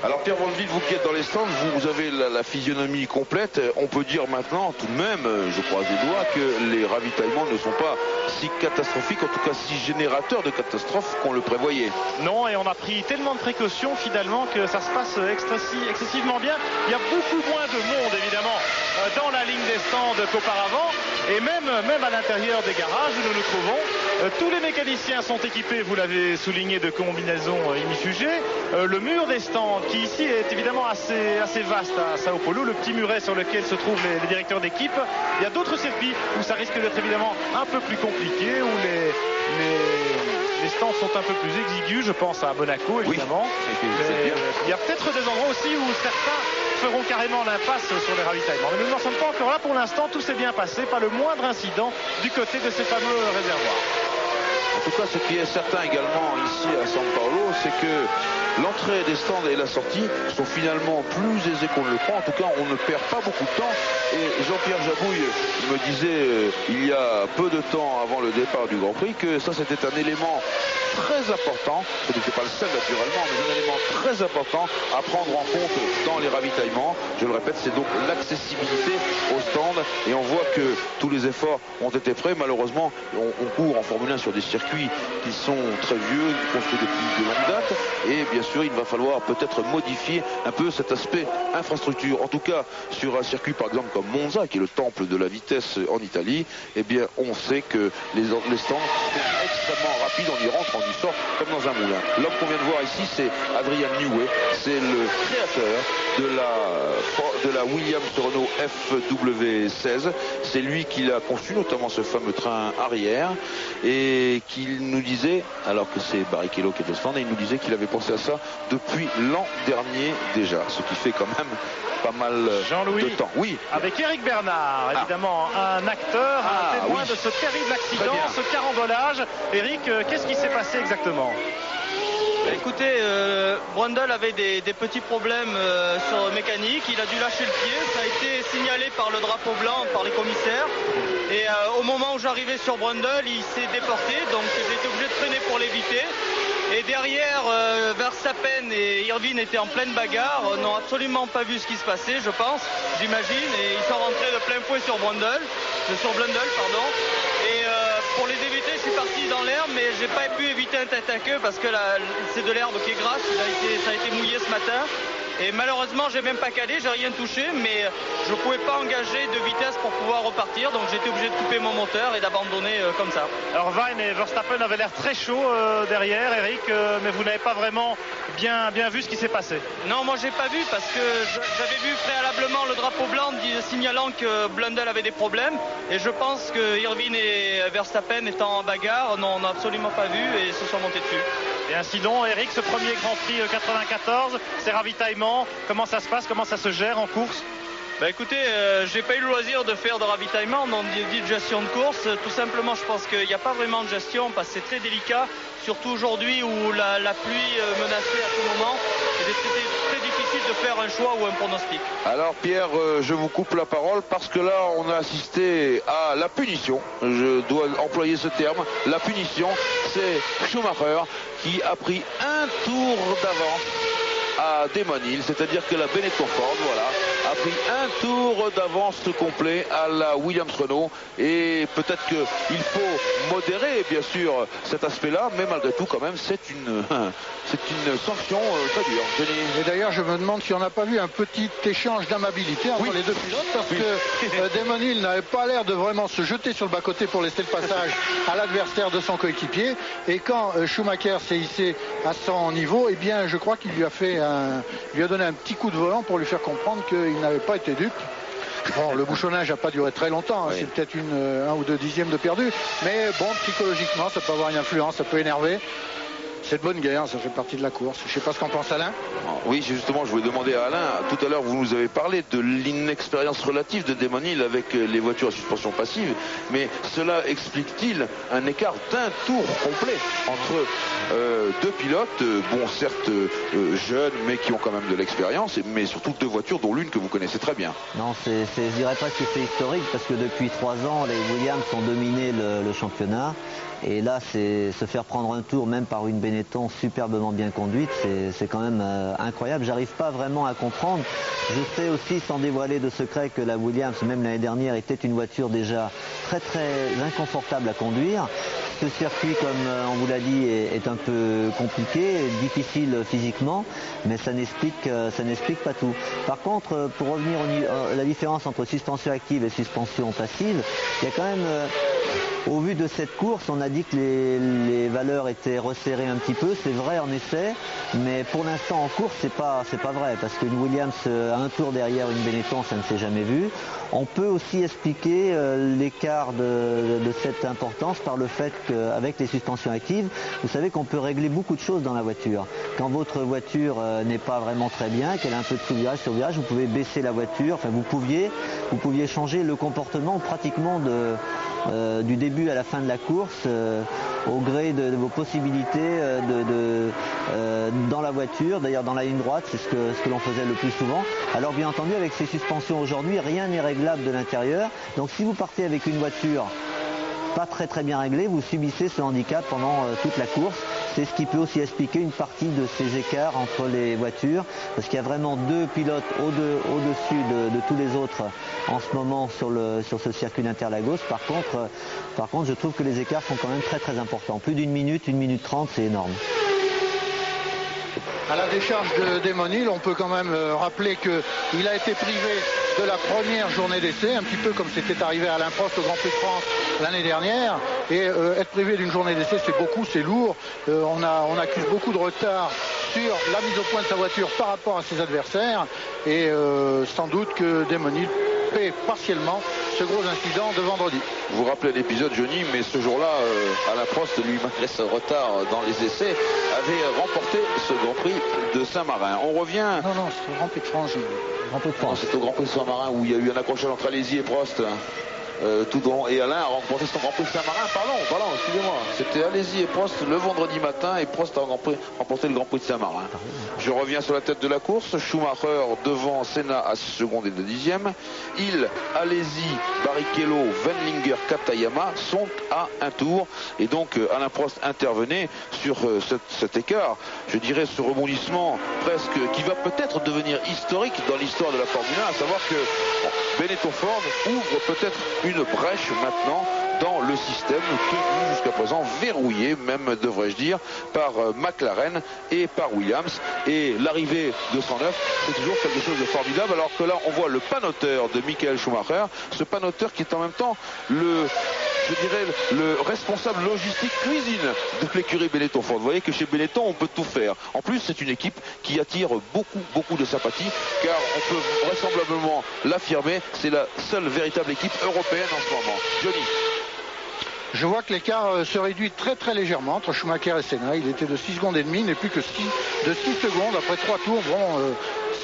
Alors Pierre Vandeville, vous qui êtes dans les stands, vous avez la physionomie complète. On peut dire maintenant, tout de même, je croise les doigts, que les ravitaillements ne sont pas si catastrophiques, en tout cas si générateurs de catastrophes qu'on le prévoyait. Non, et on a pris tellement de précautions finalement que ça se passe excessivement bien. Il y a beaucoup moins de monde évidemment dans la ligne des stands qu'auparavant, et même à l'intérieur des garages où nous nous trouvons. Tous les mécaniciens sont équipés, vous l'avez souligné, de combinaisons ignifugées. Le mur des stands, qui ici est évidemment assez vaste à Sao Paulo, le petit muret sur lequel se trouvent les directeurs d'équipe. Il y a d'autres circuits où ça risque d'être évidemment un peu plus compliqué, où les stands sont un peu plus exigus. Je pense à Monaco évidemment. Oui, il y a peut-être des endroits aussi où certains feront carrément l'impasse sur les ravitaillements. Mais nous n'en sommes pas encore là pour l'instant, tout s'est bien passé, pas le moindre incident du côté de ces fameux réservoirs. En tout cas, ce qui est certain également ici à São Paulo, c'est que l'entrée des stands et la sortie sont finalement plus aisées qu'on ne le croit. En tout cas, on ne perd pas beaucoup de temps. Et Jean-Pierre Jabouille me disait il y a peu de temps avant le départ du Grand Prix que ça c'était un élément très important. Ce n'était pas le seul naturellement, mais un élément très important à prendre en compte dans les ravitaillements. Je le répète, c'est donc l'accessibilité aux stands. Et on voit que tous les efforts ont été faits. Malheureusement, on court en Formule 1 sur des circuits qui sont très vieux, construits depuis de longue date. Et bien sûr, il va falloir peut-être modifier un peu cet aspect infrastructure. En tout cas, sur un circuit par exemple comme Monza, qui est le temple de la vitesse en Italie, eh bien, on sait que les stands sont extrêmement rapides. On y rentre, on y sort comme dans un moulin. L'homme qu'on vient de voir ici, c'est Adrian Newey. C'est le créateur de la Williams-Renault FW16. C'est lui qui l'a conçu, notamment ce fameux train arrière, et qu'il nous disait, alors que c'est Barrichello qui est au stand, et il nous disait qu'il avait pensé à ça depuis l'an dernier déjà, ce qui fait quand même pas mal de temps. Oui. Avec Eric Bernard, évidemment, un acteur, un témoin de ce terrible accident, ce carambolage. Eric, qu'est-ce qui s'est passé exactement? Écoutez, Brundle avait des petits problèmes sur mécanique, il a dû lâcher le pied, ça a été signalé par le drapeau blanc, par les commissaires, et au moment où j'arrivais sur Brundle, il s'est déporté, donc j'ai été obligé de freiner pour l'éviter. Et derrière, Verstappen et Irvine étaient en pleine bagarre, n'ont absolument pas vu ce qui se passait, je pense, j'imagine, et ils sont rentrés de plein fouet sur Blundell. Et pour les éviter, je suis parti dans l'herbe, mais j'ai pas pu éviter un tête à queue parce que c'est de l'herbe qui est grasse, ça a été mouillé ce matin. Et malheureusement, j'ai même pas calé, j'ai rien touché, mais je pouvais pas engager de vitesse pour pouvoir repartir, donc j'étais obligé de couper mon moteur et d'abandonner comme ça. Alors Wein et Verstappen avaient l'air très chaud derrière, Eric, mais vous n'avez pas vraiment bien vu ce qui s'est passé? Non, moi j'ai pas vu parce que j'avais vu préalablement le drapeau blanc signalant que Blundell avait des problèmes, et je pense que Irvine et Verstappen étant en bagarre n'ont absolument pas vu et se sont montés dessus. Et incident, Eric, ce premier Grand Prix 94, ces ravitaillements, comment ça se passe, comment ça se gère en course? Écoutez, j'ai pas eu le loisir de faire de ravitaillement, non de gestion de course. Tout simplement, je pense qu'il n'y a pas vraiment de gestion parce que c'est très délicat, surtout aujourd'hui où la pluie menaçait à tout moment. C'était très difficile de faire un choix ou un pronostic. Alors Pierre, je vous coupe la parole parce que là, on a assisté à la punition. Je dois employer ce terme. La punition, c'est Schumacher qui a pris un tour d'avance à Damon Hill, c'est-à-dire que la Benetton Ford, a pris un tour d'avance complet à la Williams-Renault, et peut-être qu'il faut modérer bien sûr cet aspect-là, mais malgré tout quand même c'est une sanction très dure. Et d'ailleurs je me demande si on n'a pas vu un petit échange d'amabilité entre les deux pilotes, parce que Damon Hill n'avait pas l'air de vraiment se jeter sur le bas-côté pour laisser le passage à l'adversaire de son coéquipier, et quand Schumacher s'est hissé à son niveau, eh bien je crois qu'il lui a donné un petit coup de volant pour lui faire comprendre qu'il n'avait pas été dupe. Bon, le bouchonnage n'a pas duré très longtemps, c'est peut-être 1 ou 2 dixièmes de perdu, mais bon, psychologiquement ça peut avoir une influence, ça peut énerver. C'est de bonne guerre, ça fait partie de la course. Je ne sais pas ce qu'en pense Alain. Oui, justement, je voulais demander à Alain, tout à l'heure vous nous avez parlé de l'inexpérience relative de Damon Hill avec les voitures à suspension passive, mais cela explique-t-il un écart d'un tour complet entre deux pilotes, bon certes jeunes, mais qui ont quand même de l'expérience, mais surtout deux voitures dont l'une que vous connaissez très bien? Non, je dirais presque que c'est historique, parce que depuis 3 ans, les Williams ont dominé le championnat. Et là, se faire prendre un tour, même par une Benetton superbement bien conduite, c'est quand même incroyable. J'arrive pas vraiment à comprendre. Je sais aussi, sans dévoiler de secret, que la Williams, même l'année dernière, était une voiture déjà très très inconfortable à conduire. Ce circuit, comme on vous l'a dit, est un peu compliqué, difficile physiquement, mais ça n'explique pas tout. Par contre, pour revenir à la différence entre suspension active et suspension passive, il y a quand même Au vu de cette course, on a dit que les valeurs étaient resserrées un petit peu. C'est vrai en essai, mais pour l'instant en course, c'est pas vrai, parce qu'une Williams à un tour derrière une Benetton, ça ne s'est jamais vu. On peut aussi expliquer l'écart de cette importance par le fait qu'avec les suspensions actives, vous savez qu'on peut régler beaucoup de choses dans la voiture. Quand votre voiture n'est pas vraiment très bien, qu'elle a un peu de sous-virage sur virage, vous pouvez baisser la voiture, enfin vous pouviez changer le comportement pratiquement du début à la fin de la course au gré de vos possibilités dans la voiture, d'ailleurs dans la ligne droite, c'est ce que l'on faisait le plus souvent. Alors bien entendu, avec ces suspensions aujourd'hui, rien n'est réglable de l'intérieur. Donc si vous partez avec une voiture pas très bien réglée, vous subissez ce handicap pendant toute la course. C'est ce qui peut aussi expliquer une partie de ces écarts entre les voitures, parce qu'il y a vraiment deux pilotes au-dessus de tous les autres en ce moment sur ce circuit d'Interlagos. Par contre, je trouve que les écarts sont quand même très importants. Plus d'une minute, 1 minute 30, c'est énorme. À la décharge de Démonil, on peut quand même rappeler qu'il a été privé de la première journée d'essai, un petit peu comme c'était arrivé à Alain Prost au Grand Prix de France l'année dernière. Et être privé d'une journée d'essai, c'est beaucoup, c'est lourd. On accuse beaucoup de retard sur la mise au point de sa voiture par rapport à ses adversaires. Et sans doute que Démonil paie partiellement ce gros incident de vendredi. Vous vous rappelez l'épisode, Johnny, mais ce jour-là, Alain Prost, lui, malgré ce retard dans les essais, avait remporté ce Grand Prix de Saint-Marin. On revient... Non, c'est le Grand Prix de France. C'est au Grand Prix de Saint-Marin où il y a eu un accrochage entre Alési et Prost. Et Alain a remporté son Grand Prix de Saint-Marin. Pardon, excusez-moi. C'était Alési et Prost le vendredi matin et Prost a remporté le Grand Prix de Saint-Marin. Je reviens sur la tête de la course. Schumacher devant Senna à 6 secondes et 2 dixièmes. Hill, Alési, Barrichello, Wendlinger, Katayama sont à un tour. Et donc Alain Prost intervenait sur cet écart. Je dirais ce rebondissement presque qui va peut-être devenir historique dans l'histoire de la Formule 1, à savoir que Benetton Ford ouvre peut-être une brèche maintenant dans le système tenu jusqu'à présent, verrouillé même devrais-je dire, par McLaren et par Williams. Et l'arrivée de 109, c'est toujours quelque chose de formidable, alors que là on voit le panoteur de Michael Schumacher, ce panoteur qui est en même temps le responsable logistique cuisine de l'écurie Benetton Ford. Vous voyez que chez Benetton on peut tout faire. En plus c'est une équipe qui attire beaucoup de sympathie, car on peut vraisemblablement l'affirmer, c'est la seule véritable équipe européenne en ce moment. Johnny. Je vois que l'écart se réduit très légèrement entre Schumacher et Senna. Il était de 6 secondes et demie, il n'est plus que 6 secondes après 3 tours. Bon,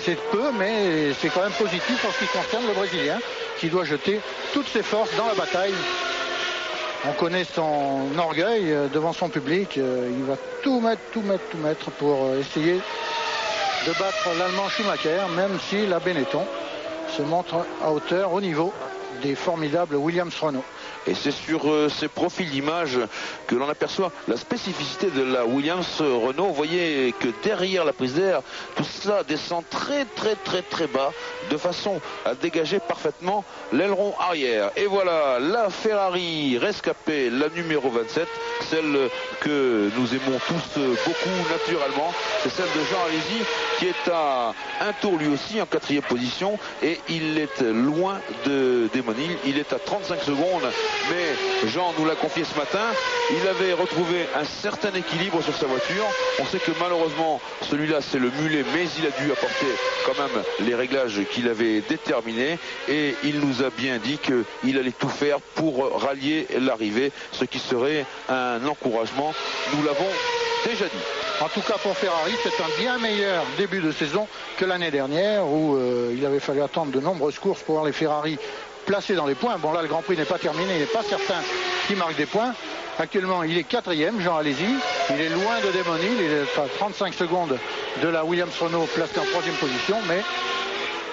c'est peu, mais c'est quand même positif en ce qui concerne le Brésilien, qui doit jeter toutes ses forces dans la bataille. On connaît son orgueil devant son public. Il va tout mettre pour essayer de battre l'Allemand Schumacher, même si la Benetton se montre à hauteur, au niveau des formidables Williams-Renault. Et c'est sur ces profils d'image que l'on aperçoit la spécificité de la Williams-Renault. Vous voyez que derrière la prise d'air, tout cela descend très bas, de façon à dégager parfaitement l'aileron arrière. Et voilà, la Ferrari rescapée, la numéro 27, celle que nous aimons tous beaucoup naturellement. C'est celle de Jean Alési, qui est à un tour lui aussi en 4e position. Et il est loin de Démonil, il est à 35 secondes. Mais Jean nous l'a confié ce matin, il avait retrouvé un certain équilibre sur sa voiture. On sait que malheureusement celui-là c'est le mulet, mais il a dû apporter quand même les réglages qu'il avait déterminés. Et il nous a bien dit qu'il allait tout faire pour rallier l'arrivée, ce qui serait un encouragement. Nous l'avons déjà dit. En tout cas pour Ferrari, c'est un bien meilleur début de saison que l'année dernière où il avait fallu attendre de nombreuses courses pour voir les Ferrari placé dans les points. Bon là le Grand Prix n'est pas terminé, il n'est pas certain qu'il marque des points. Actuellement il est 4e, Jean Alési, il est loin de Démonil, il est à 35 secondes de la Williams-Renault placée en 3e position, mais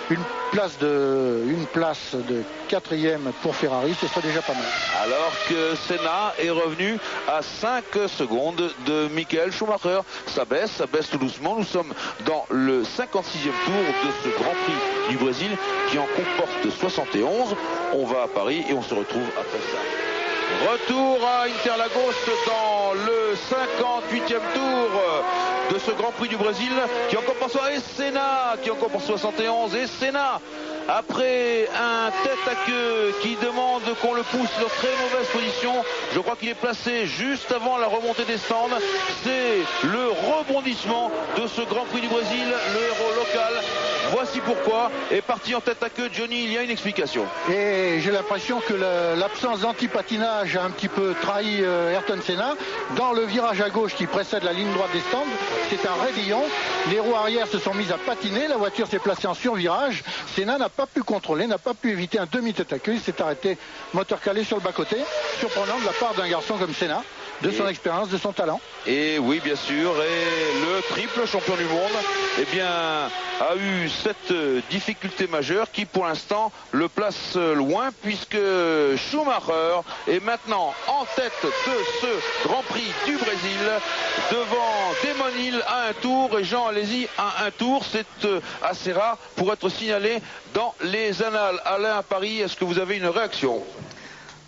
une place de 4e pour Ferrari, ce serait déjà pas mal. Alors que Senna est revenu à 5 secondes de Michael Schumacher. Ça baisse tout doucement. Nous sommes dans le 56e tour de ce Grand Prix du Brésil qui en comporte 71. On va à Paris et on se retrouve après ça. Retour à Interlagos dans le 58e tour de ce Grand Prix du Brésil qui encore pour soi et Senna qui encore pour 71 et Senna après un tête à queue qui demande qu'on le pousse dans très mauvaise position. Je crois qu'il est placé juste avant la remontée des stands. C'est le rebondissement de ce Grand Prix du Brésil, le héros local. Voici pourquoi est parti en tête à queue Johnny, il y a une explication. Et j'ai l'impression que l'absence d'anti-patinage a un petit peu trahi Ayrton Senna. Dans le virage à gauche qui précède la ligne droite des stands, c'est un raidillon. Les roues arrière se sont mises à patiner, la voiture s'est placée en survirage. Senna n'a pas pu contrôler, n'a pas pu éviter un demi-tête à queue. Il s'est arrêté, moteur calé sur le bas-côté. Surprenant de la part d'un garçon comme Senna, de son expérience, de son talent. Et oui, bien sûr, et le triple champion du monde, eh bien, a eu cette difficulté majeure qui, pour l'instant, le place loin, puisque Schumacher est maintenant en tête de ce Grand Prix du Brésil, devant Damon Hill à un tour et Jean Alesi à un tour. C'est assez rare pour être signalé dans les annales. Alain à Paris, est-ce que vous avez une réaction ?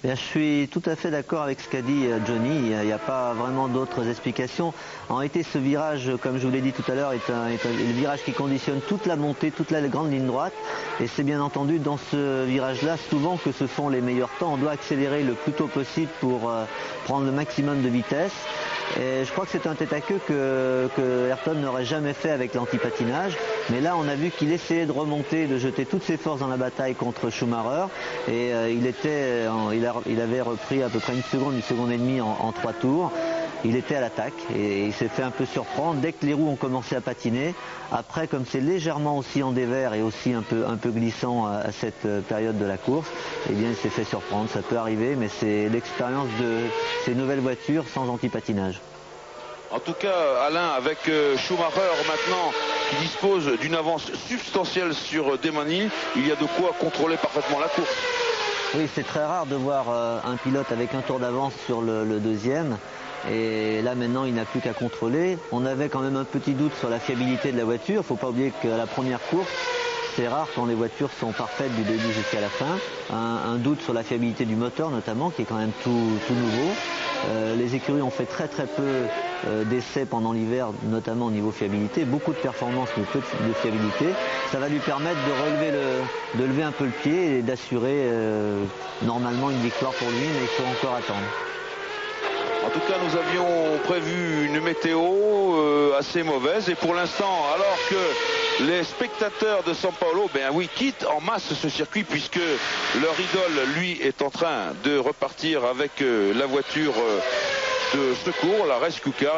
Je suis tout à fait d'accord avec ce qu'a dit Johnny, il n'y a pas vraiment d'autres explications. En réalité, ce virage, comme je vous l'ai dit tout à l'heure, est le virage qui conditionne toute la montée, toute la grande ligne droite. Et c'est bien entendu dans ce virage-là, souvent que se font les meilleurs temps. On doit accélérer le plus tôt possible pour prendre le maximum de vitesse. Et je crois que c'est un tête à queue que Ayrton n'aurait jamais fait avec l'antipatinage. Mais là, on a vu qu'il essayait de remonter, de jeter toutes ses forces dans la bataille contre Schumacher. Et il avait repris à peu près une seconde et demie en 3 tours. Il était à l'attaque et il s'est fait un peu surprendre dès que les roues ont commencé à patiner. Après, comme c'est légèrement aussi en dévers et aussi un peu glissant à cette période de la course, eh bien il s'est fait surprendre. Ça peut arriver, mais c'est l'expérience de ces nouvelles voitures sans antipatinage. En tout cas, Alain, avec Schumacher maintenant qui dispose d'une avance substantielle sur Damon Hill, il y a de quoi contrôler parfaitement la course. Oui, c'est très rare de voir un pilote avec un tour d'avance sur le deuxième. Et là maintenant il n'a plus qu'à contrôler. On avait quand même un petit doute sur la fiabilité de la voiture. Il ne faut pas oublier qu'à la première course, c'est rare quand les voitures sont parfaites du début jusqu'à la fin. Un doute sur la fiabilité du moteur notamment, qui est quand même tout nouveau. Les écuries ont fait très peu d'essais pendant l'hiver, notamment au niveau fiabilité. Beaucoup de performances, mais peu de fiabilité. Ça va lui permettre de lever un peu le pied et d'assurer normalement une victoire pour lui, mais il faut encore attendre. En tout cas, nous avions prévu une météo assez mauvaise et pour l'instant, alors que les spectateurs de São Paulo, quittent en masse ce circuit puisque leur idole, lui, est en train de repartir avec la voiture de secours, la Rescue Car,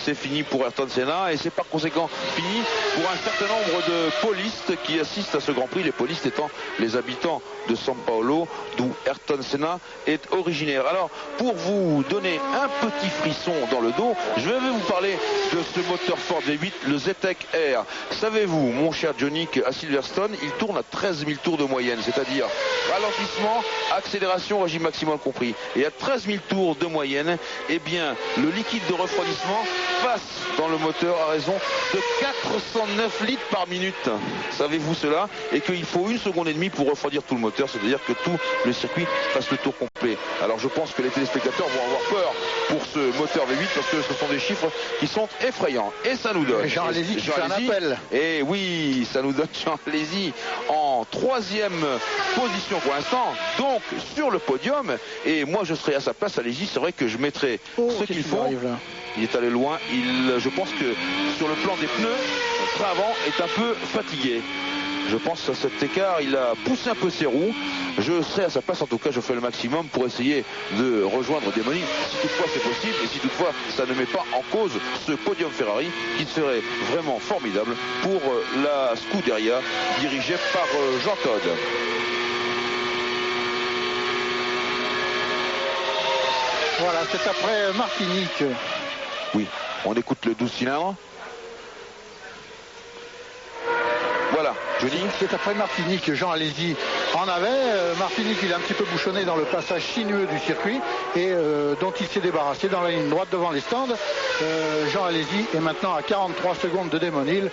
c'est fini pour Ayrton Senna et c'est par conséquent fini pour un certain nombre de polistes qui assistent à ce Grand Prix, les polistes étant les habitants de São Paulo, d'où Ayrton Senna est originaire. Alors, pour vous donner un petit frisson dans le dos, je vais vous parler de ce moteur Ford V8, le Zetec R. Savez-vous, mon cher Johnny, qu'à Silverstone, il tourne à 13 000 tours de moyenne, c'est-à-dire ralentissement, accélération, régime maximal compris. Et à 13 000 tours de moyenne, le liquide de refroidissement passe dans le moteur à raison de 409 litres par minute. Savez-vous cela? Et qu'il faut 1 seconde et demie pour refroidir tout le moteur, c'est-à-dire que tout le circuit fasse le tour complet. Alors je pense que les téléspectateurs vont avoir peur pour ce moteur V8 parce que ce sont des chiffres qui sont effrayants. Et ça nous donne... Jean Alesi qui fait un appel. Et oui, ça nous donne Jean Alesi en 3e position pour l'instant, donc sur le podium. Et moi je serais à sa place, Alesi, c'est vrai que je mettrais ce qu'il faut. Il est allé loin. Je pense que sur le plan des pneus, le train avant est un peu fatigué. Je pense à cet écart, il a poussé un peu ses roues. Je serai à sa place, en tout cas, je ferai le maximum pour essayer de rejoindre Damon Hill, si toutefois c'est possible, et si toutefois ça ne met pas en cause ce podium Ferrari, qui serait vraiment formidable pour la Scuderia dirigée par Jean Todt. Voilà, c'est après Martinique. Oui, on écoute le 12 cylindres. Voilà, Johnny. C'est après Martinique, Jean Alesi en avait. Martinique, il est un petit peu bouchonné dans le passage sinueux du circuit et dont il s'est débarrassé dans la ligne droite devant les stands. Jean Alesi est maintenant à 43 secondes de Damon Hill.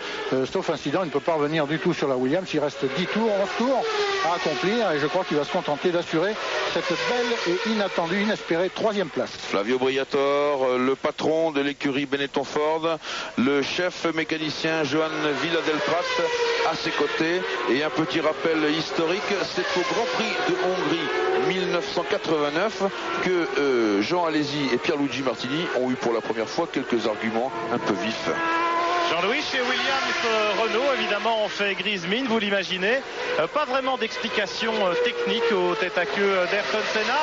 Sauf incident, il ne peut pas revenir du tout sur la Williams. Il reste 10 tours, 11 tours à accomplir et je crois qu'il va se contenter d'assurer cette belle et inattendue, inespérée 3e place. Flavio Briatore, le patron de l'écurie Benetton Ford, le chef mécanicien Johan Villadelprat à ses côtés. Et un petit rappel historique, c'est au Grand Prix de Hongrie 1989 que Jean Alesi et Pierluigi Martini ont eu pour la première fois quelques arguments un peu vifs. Jean-Louis, chez Williams Renault, évidemment, on fait grise mine, vous l'imaginez. Pas vraiment d'explication technique au tête à queue d'Ayrton Senna.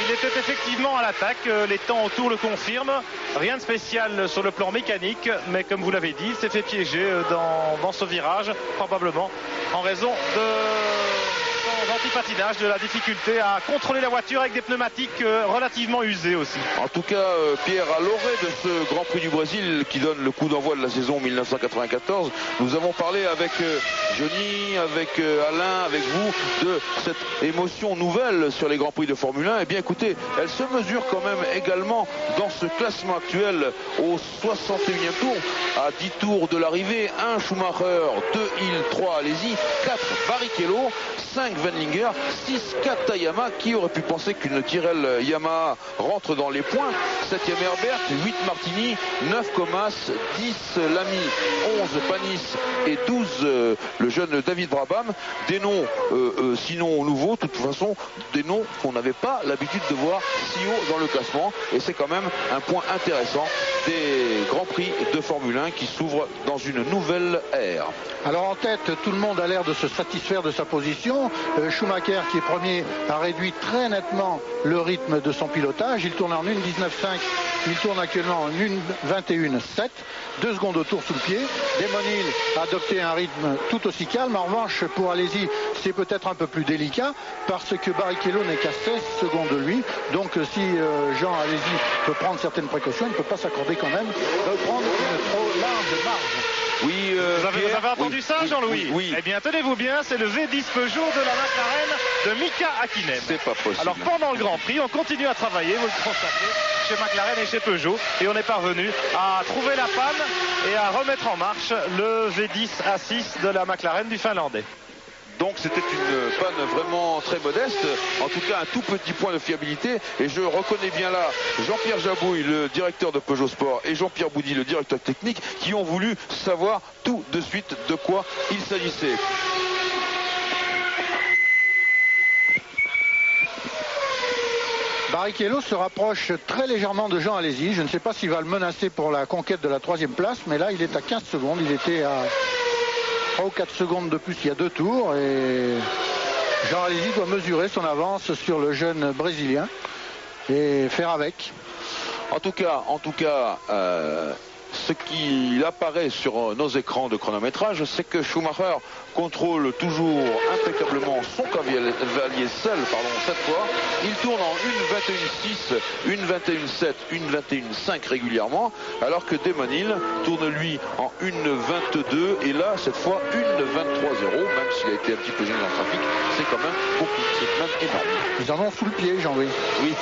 Il était effectivement à l'attaque, les temps autour le confirment. Rien de spécial sur le plan mécanique, mais comme vous l'avez dit, il s'est fait piéger dans ce virage, probablement en raison de son antipatinage, de la difficulté à contrôler la voiture avec des pneumatiques relativement usées aussi. En tout cas, Pierre, à l'orée de ce Grand Prix du Brésil qui donne le coup d'envoi de la saison 1994, nous avons parlé avec Johnny, avec Alain, avec vous, de cette émotion nouvelle sur les Grands Prix de Formule 1. Eh bien écoutez, elle se mesure quand même également dans ce classement actuel au 61e tour, à 10 tours de l'arrivée. 1 Schumacher, 2 Hill, 3 Alesi, 4 Barrichello, 5 Wendlinger, 6 Katayama. Qui aurait pu penser qu'une Tyrrell Yamaha rentre dans les points? 7e Herbert, 8 Martini, 9 Comas, 10 Lamy, 11 Panis et 12 le jeune David Brabham. Des noms sinon nouveaux, de toute façon des noms qu'on n'avait pas l'habitude de voir si haut dans le classement, et c'est quand même un point intéressant des Grands Prix de Formule 1 qui s'ouvrent dans une nouvelle ère. Alors en tête, tout le monde a l'air de se satisfaire de sa position. Schumacher, qui est premier, a réduit très nettement le rythme de son pilotage. Il tourne en 1,19,5, il tourne actuellement en 1,21,7, 2 secondes au tour sous le pied. Damon Hill a adopté un rythme tout aussi calme. En revanche, pour Alesi, c'est peut-être un peu plus délicat parce que Barrichello n'est qu'à 16 secondes de lui. Donc si Jean Alesi peut prendre certaines précautions, il ne peut pas s'accorder quand même de prendre une trop large marge. Oui, vous avez entendu ça, Jean-Louis? Oui. Eh bien, tenez-vous bien, c'est le V10 Peugeot de la McLaren de Mika Hakkinen. C'est pas possible. Alors, pendant le Grand Prix, on continue à travailler, vous le constatez, chez McLaren et chez Peugeot, et on est parvenu à trouver la panne et à remettre en marche le V10 A6 de la McLaren du Finlandais. Donc c'était une panne vraiment très modeste, en tout cas un tout petit point de fiabilité, et je reconnais bien là Jean-Pierre Jabouille, le directeur de Peugeot Sport, et Jean-Pierre Boudy, le directeur technique, qui ont voulu savoir tout de suite de quoi il s'agissait. Barrichello se rapproche très légèrement de Jean Alesi. Je ne sais pas s'il va le menacer pour la conquête de la 3e place, mais là il est à 15 secondes, il était à 3 ou 4 secondes de plus il y a 2 tours, et Jean Alesi doit mesurer son avance sur le jeune Brésilien et faire avec. En tout cas, ce qui apparaît sur nos écrans de chronométrage, c'est que Schumacher contrôle toujours impeccablement son cavalier seul, cette fois. Il tourne en 1,21,6, 1,21,7, 1,21,5 régulièrement, alors que Damon Hill tourne lui en 1,22, et là, cette fois, 1,23,0, même s'il a été un petit peu gêné dans le trafic, c'est quand même beaucoup, c'est même énorme. Ils en ont sous le pied, Jean-Louis. Oui.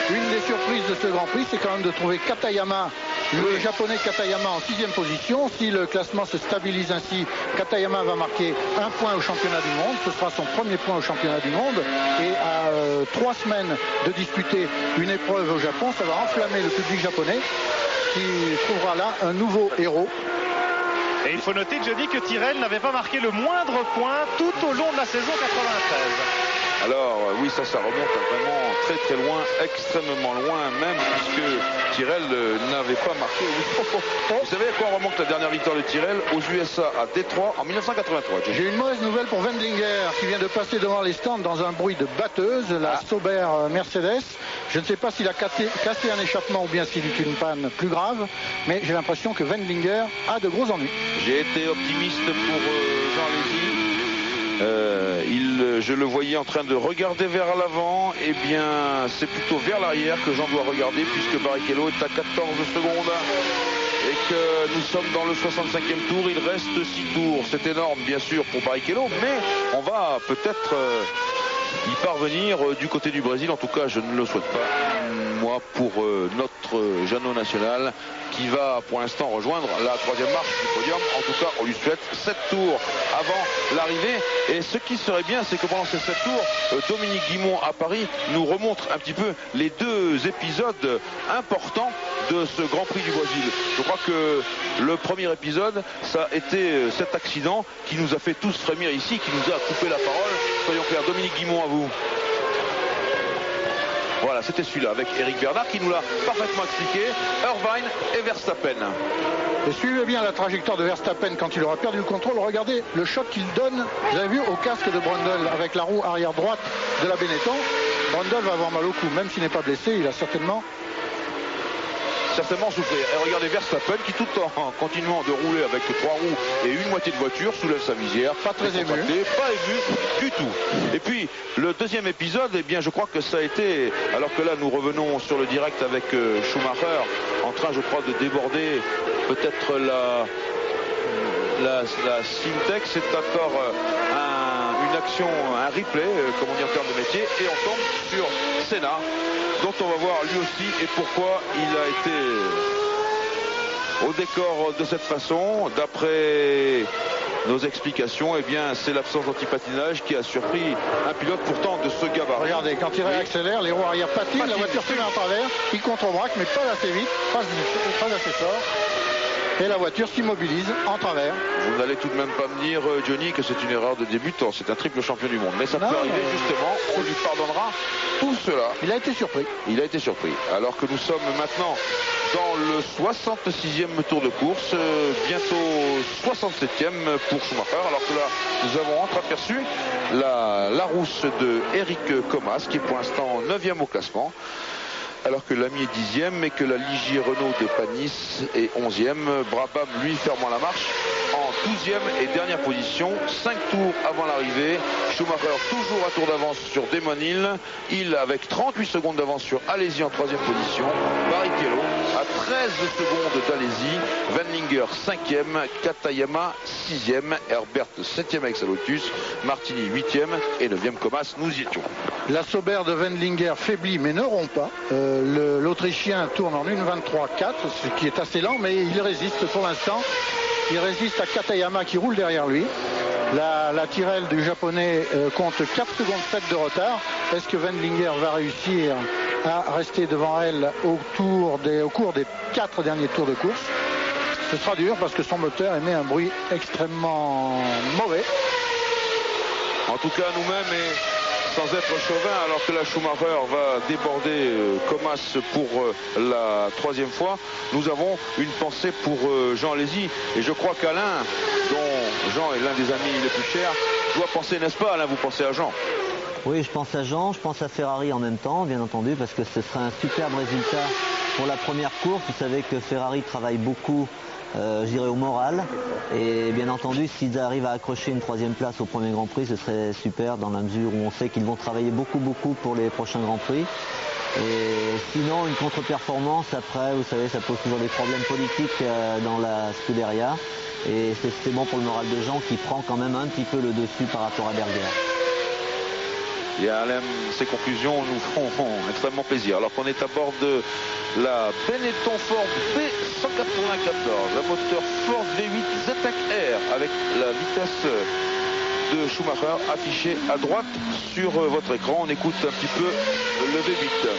Une des surprises de ce Grand Prix, c'est quand même de trouver Katayama, le japonais Katayama en 6e position. Si le classement se stabilise ainsi, Katayama va marquer un point au championnat du monde. Ce sera son premier point au championnat du monde. Et à 3 semaines de disputer une épreuve au Japon, ça va enflammer le public japonais qui trouvera là un nouveau héros. Et il faut noter, Johnny, que Tyrrell n'avait pas marqué le moindre point tout au long de la saison 93. Alors oui, ça remonte à vraiment très très loin, extrêmement loin même, puisque Tyrrell n'avait pas marqué. Vous savez à quoi remonte la dernière victoire de Tyrrell? Aux USA à Détroit en 1983. J'ai une mauvaise nouvelle pour Wendlinger qui vient de passer devant les stands dans un bruit de batteuse, la Sauber Mercedes. Je ne sais pas s'il a cassé un échappement ou bien s'il est une panne plus grave, mais j'ai l'impression que Wendlinger a de gros ennuis. J'ai été optimiste pour Jean Alesi. Je le voyais en train de regarder vers l'avant, et bien c'est plutôt vers l'arrière que j'en dois regarder, puisque Barrichello est à 14 secondes et que nous sommes dans le 65e tour. Il reste 6 tours, c'est énorme bien sûr pour Barrichello, mais on va peut-être y parvenir du côté du Brésil. En tout cas, je ne le souhaite pas, moi, pour notre Jeannot national qui va pour l'instant rejoindre la 3e marche du podium. En tout cas, on lui souhaite 7 tours avant l'arrivée. Et ce qui serait bien, c'est que pendant ces 7 tours, Dominique Guimond à Paris nous remontre un petit peu les 2 épisodes importants de ce Grand Prix du Brésil. Je crois que le premier épisode, ça a été cet accident qui nous a fait tous frémir ici, qui nous a coupé la parole. Soyons clairs, Dominique Guimond, à vous. Voilà, c'était celui-là avec Eric Bernard qui nous l'a parfaitement expliqué. Irvine et Verstappen. Et suivez bien la trajectoire de Verstappen quand il aura perdu le contrôle. Regardez le choc qu'il donne, vous avez vu, au casque de Brundle avec la roue arrière droite de la Benetton. Brundle va avoir mal au cou, même s'il n'est pas blessé, il a certainement souffrir. Et regardez Verstappen qui, tout en continuant de rouler avec 3 roues et une moitié de voiture, soulève sa visière. Pas très ému. Pas ému du tout. Et puis le deuxième épisode, eh bien je crois que ça a été, alors que là nous revenons sur le direct avec Schumacher, en train je crois de déborder peut-être la Simtech, c'est encore une action, un replay, comme on dit en termes de métier, et on tombe sur Senna, dont on va voir lui aussi et pourquoi il a été au décor de cette façon. D'après nos explications, eh bien c'est l'absence d'antipatinage qui a surpris un pilote pourtant de ce gabarit. Regardez, quand il réaccélère, les roues arrière patinent, la voiture fait un travers, il contre-braque mais pas assez vite, pas assez fort. Et la voiture s'immobilise en travers. Vous n'allez tout de même pas me dire, Johnny, que c'est une erreur de débutant. C'est un triple champion du monde. Mais ça peut arriver, justement. On lui pardonnera tout cela. Il a été surpris. Il a été surpris. Alors que nous sommes maintenant dans le 66e tour de course. Bientôt 67e pour Schumacher. Alors que là, nous avons entreaperçu la rousse de Eric Comas, qui est pour l'instant 9e au classement. Alors que l'ami est 10e et que la Ligier Renault de Panis est 11e. Brabham, lui, fermant la marche en 12e et dernière position. 5 tours avant l'arrivée. Schumacher toujours à tour d'avance sur Damon Hill. Hill avec 38 secondes d'avance sur Alesi en 3e position. Barrichello à 13 secondes d'Alesi. Wendlinger 5e. Katayama 6e. Herbert 7e avec sa Lotus. Martini 8e et 9e Comas. Nous y étions. La Sauber de Wendlinger faiblit mais ne rompt pas. L'Autrichien tourne en 1.23.4, ce qui est assez lent, mais il résiste pour l'instant. Il résiste à Katayama qui roule derrière lui. La Tyrrell du japonais compte 4 secondes 7 de retard. Est-ce que Wendlinger va réussir à rester devant elle au cours des 4 derniers tours de course? Ce sera dur parce que son moteur émet un bruit extrêmement mauvais. En tout cas, nous-mêmes, et sans être chauvin, alors que la Schumacher va déborder Comas pour la 3e fois, nous avons une pensée pour Jean Alesi. Et je crois qu'Alain, dont Jean est l'un des amis les plus chers, doit penser, n'est-ce pas Alain? Vous pensez à Jean? Oui, je pense à Jean, je pense à Ferrari en même temps, bien entendu, parce que ce serait un superbe résultat pour la première course. Vous savez que Ferrari travaille beaucoup, je dirais, au moral. Et bien entendu, s'ils arrivent à accrocher une 3e place au premier Grand Prix, ce serait super dans la mesure où on sait qu'ils vont travailler beaucoup pour les prochains Grands Prix. Et sinon, une contre-performance, après, vous savez, ça pose toujours des problèmes politiques dans la Scuderia. Et c'est bon pour le moral de Jean qui prend quand même un petit peu le dessus par rapport à Berger. Et Alain, ces conclusions nous feront extrêmement plaisir. Alors qu'on est à bord de la Benetton Ford B194, un moteur Ford V8 ZTEC R avec la vitesse de Schumacher affichée à droite sur votre écran. On écoute un petit peu le V8.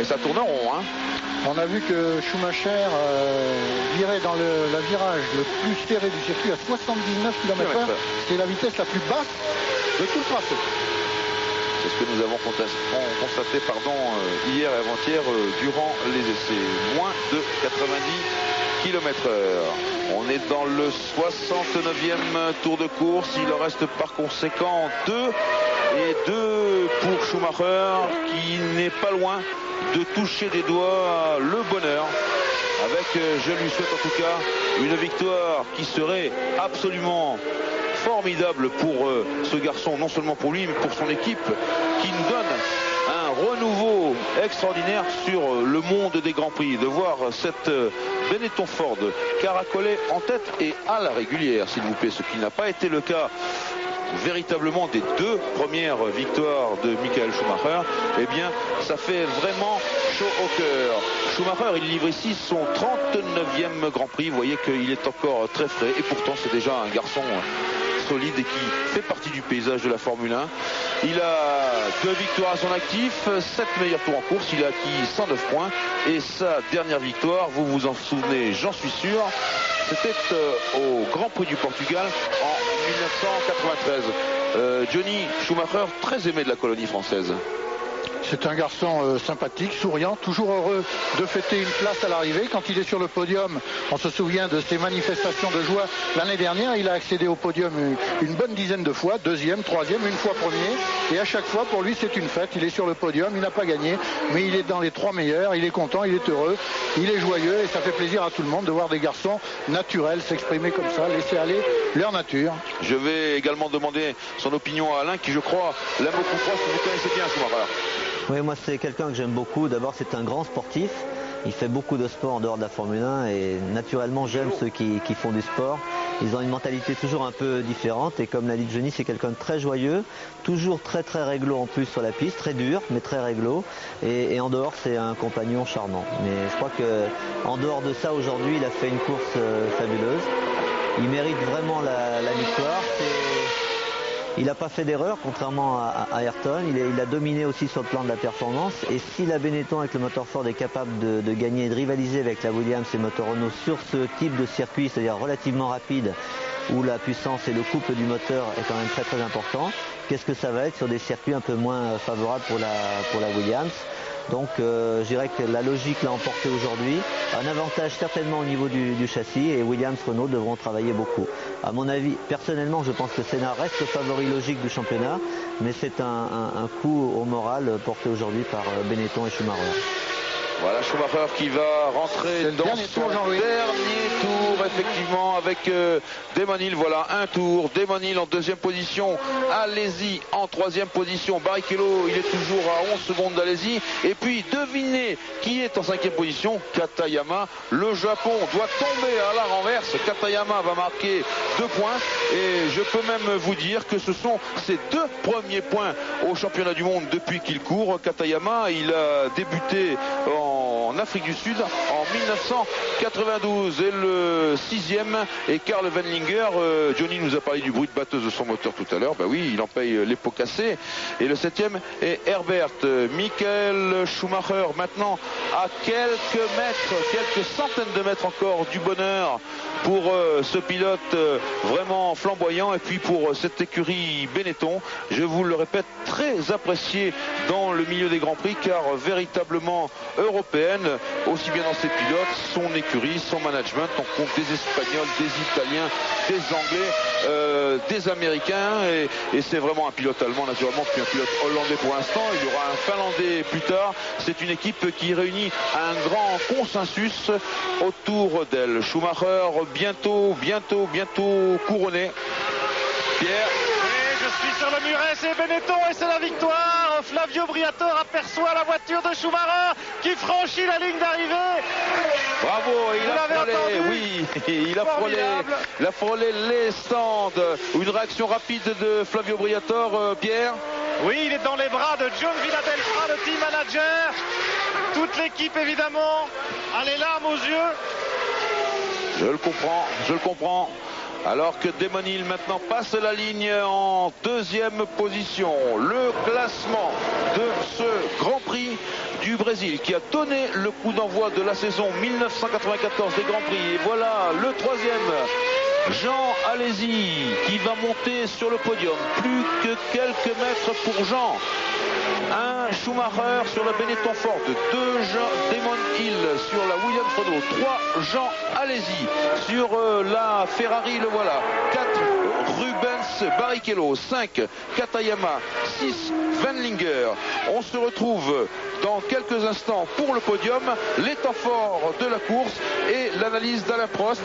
Ça tourne rond, hein. On a vu que Schumacher virait dans le virage le plus serré du circuit à 79 km/h. C'est la vitesse la plus basse de tout le tracé. C'est ce que nous avons constaté hier et avant-hier durant les essais. Moins de 90 km/h. On est dans le 69e tour de course. Il en reste par conséquent 2 pour Schumacher qui n'est pas loin de toucher des doigts le bonheur. avec, je lui souhaite en tout cas, une victoire qui serait absolument formidable pour ce garçon, non seulement pour lui, mais pour son équipe, qui nous donne un renouveau extraordinaire sur le monde des Grands Prix, de voir cette Benetton Ford caracolée en tête et à la régulière, s'il vous plaît, ce qui n'a pas été le cas véritablement des deux premières victoires de Michael Schumacher. Eh bien, ça fait vraiment chaud au cœur. Schumacher, il livre ici son 39e Grand Prix. Vous voyez qu'il est encore très frais et pourtant c'est déjà un garçon solide et qui fait partie du paysage de la Formule 1. Il a 2 victoires à son actif, 7 meilleurs tours en course, il a acquis 109 points et sa dernière victoire, vous vous en souvenez, j'en suis sûr, c'était au Grand Prix du Portugal en 1993. Johnny Schumacher, très aimé de la colonie française. C'est un garçon sympathique, souriant, toujours heureux de fêter une place à l'arrivée. Quand il est sur le podium, on se souvient de ses manifestations de joie. L'année dernière, il a accédé au podium une bonne dizaine de fois, 2e, 3e, une fois 1er. Et à chaque fois, pour lui, c'est une fête. Il est sur le podium, il n'a pas gagné, mais il est dans les 3 meilleurs. Il est content, il est heureux, il est joyeux et ça fait plaisir à tout le monde de voir des garçons naturels s'exprimer comme ça, laisser aller leur nature. Je vais également demander son opinion à Alain, qui je crois l'aime beaucoup. Vous connaissez bien Schumacher. Oui, moi c'est quelqu'un que j'aime beaucoup. D'abord c'est un grand sportif. Il fait beaucoup de sport en dehors de la Formule 1 et naturellement j'aime ceux qui font du sport. Ils ont une mentalité toujours un peu différente et comme l'a dit Johnny, c'est quelqu'un de très joyeux, toujours très très réglo en plus sur la piste, très dur mais très réglo et en dehors c'est un compagnon charmant. Mais je crois qu'en dehors de ça aujourd'hui il a fait une course fabuleuse. Il mérite vraiment la victoire. Il n'a pas fait d'erreur, contrairement à Ayrton. Il a dominé aussi sur le plan de la performance. Et si la Benetton avec le moteur Ford est capable de gagner et de rivaliser avec la Williams et moteur Renault sur ce type de circuit, c'est-à-dire relativement rapide, où la puissance et le couple du moteur est quand même très très important, qu'est-ce que ça va être sur des circuits un peu moins favorables pour la Williams? Donc je dirais que la logique l'a emporté aujourd'hui. Un avantage certainement au niveau du châssis et Williams Renault devront travailler beaucoup. À mon avis, personnellement, je pense que Senna reste le favori logique du championnat, mais c'est un coup au moral porté aujourd'hui par Benetton et Schumacher. Voilà Schumacher qui va rentrer dans son dernier tour, effectivement, avec Damon Hill. Voilà, un tour. Damon Hill en 2e position. Alesi en 3e position. Barrichello, il est toujours à 11 secondes d'Alesi. Et puis, devinez qui est en 5e position? Katayama. Le Japon doit tomber à la renverse. Katayama va marquer 2 points. Et je peux même vous dire que ce sont ses 2 premiers points au championnat du monde depuis qu'il court. Katayama, il a débuté en Afrique du Sud en 1992 et le 6e est Karl Wendlinger. Johnny nous a parlé du bruit de batteuse de son moteur tout à l'heure. Ben oui, il en paye les pots cassés. Et le 7e est Herbert. Michael Schumacher maintenant à quelques mètres, quelques centaines de mètres encore du bonheur pour ce pilote vraiment flamboyant et puis pour cette écurie Benetton, je vous le répète, très appréciée dans le milieu des Grands Prix car véritablement européenne, aussi bien dans ses pilotes, son écurie, son management. On compte des Espagnols, des Italiens, des Anglais, des Américains et c'est vraiment un pilote allemand naturellement puis un pilote hollandais pour l'instant. Il y aura un Finlandais plus tard. C'est une équipe qui réunit un grand consensus autour d'elle. Schumacher bientôt couronné. Pierre. Je suis sur le muret, c'est Benetton et c'est la victoire. Flavio Briatore aperçoit la voiture de Schumacher qui franchit la ligne d'arrivée. Bravo, il a frôlé les stands. Une réaction rapide de Flavio Briatore, Pierre. Oui, il est dans les bras de John Villadelfra, le team manager. Toute l'équipe évidemment a les larmes aux yeux. Je le comprends. Alors que Damon Hill maintenant passe la ligne en 2e position. Le classement de ce Grand Prix du Brésil qui a donné le coup d'envoi de la saison 1994 des Grands Prix. Et voilà le 3e, Jean Alesi, qui va monter sur le podium. Plus que quelques mètres pour Jean. Un Schumacher sur la Benetton Ford, 2 Damon Hill sur la Williams Renault, 3 Jean Alesi sur la Ferrari, le voilà, 4 Rubens Barrichello, 5 Katayama, 6 Wendlinger. On se retrouve dans quelques instants pour le podium, les temps forts de la course et l'analyse d'Alain Prost.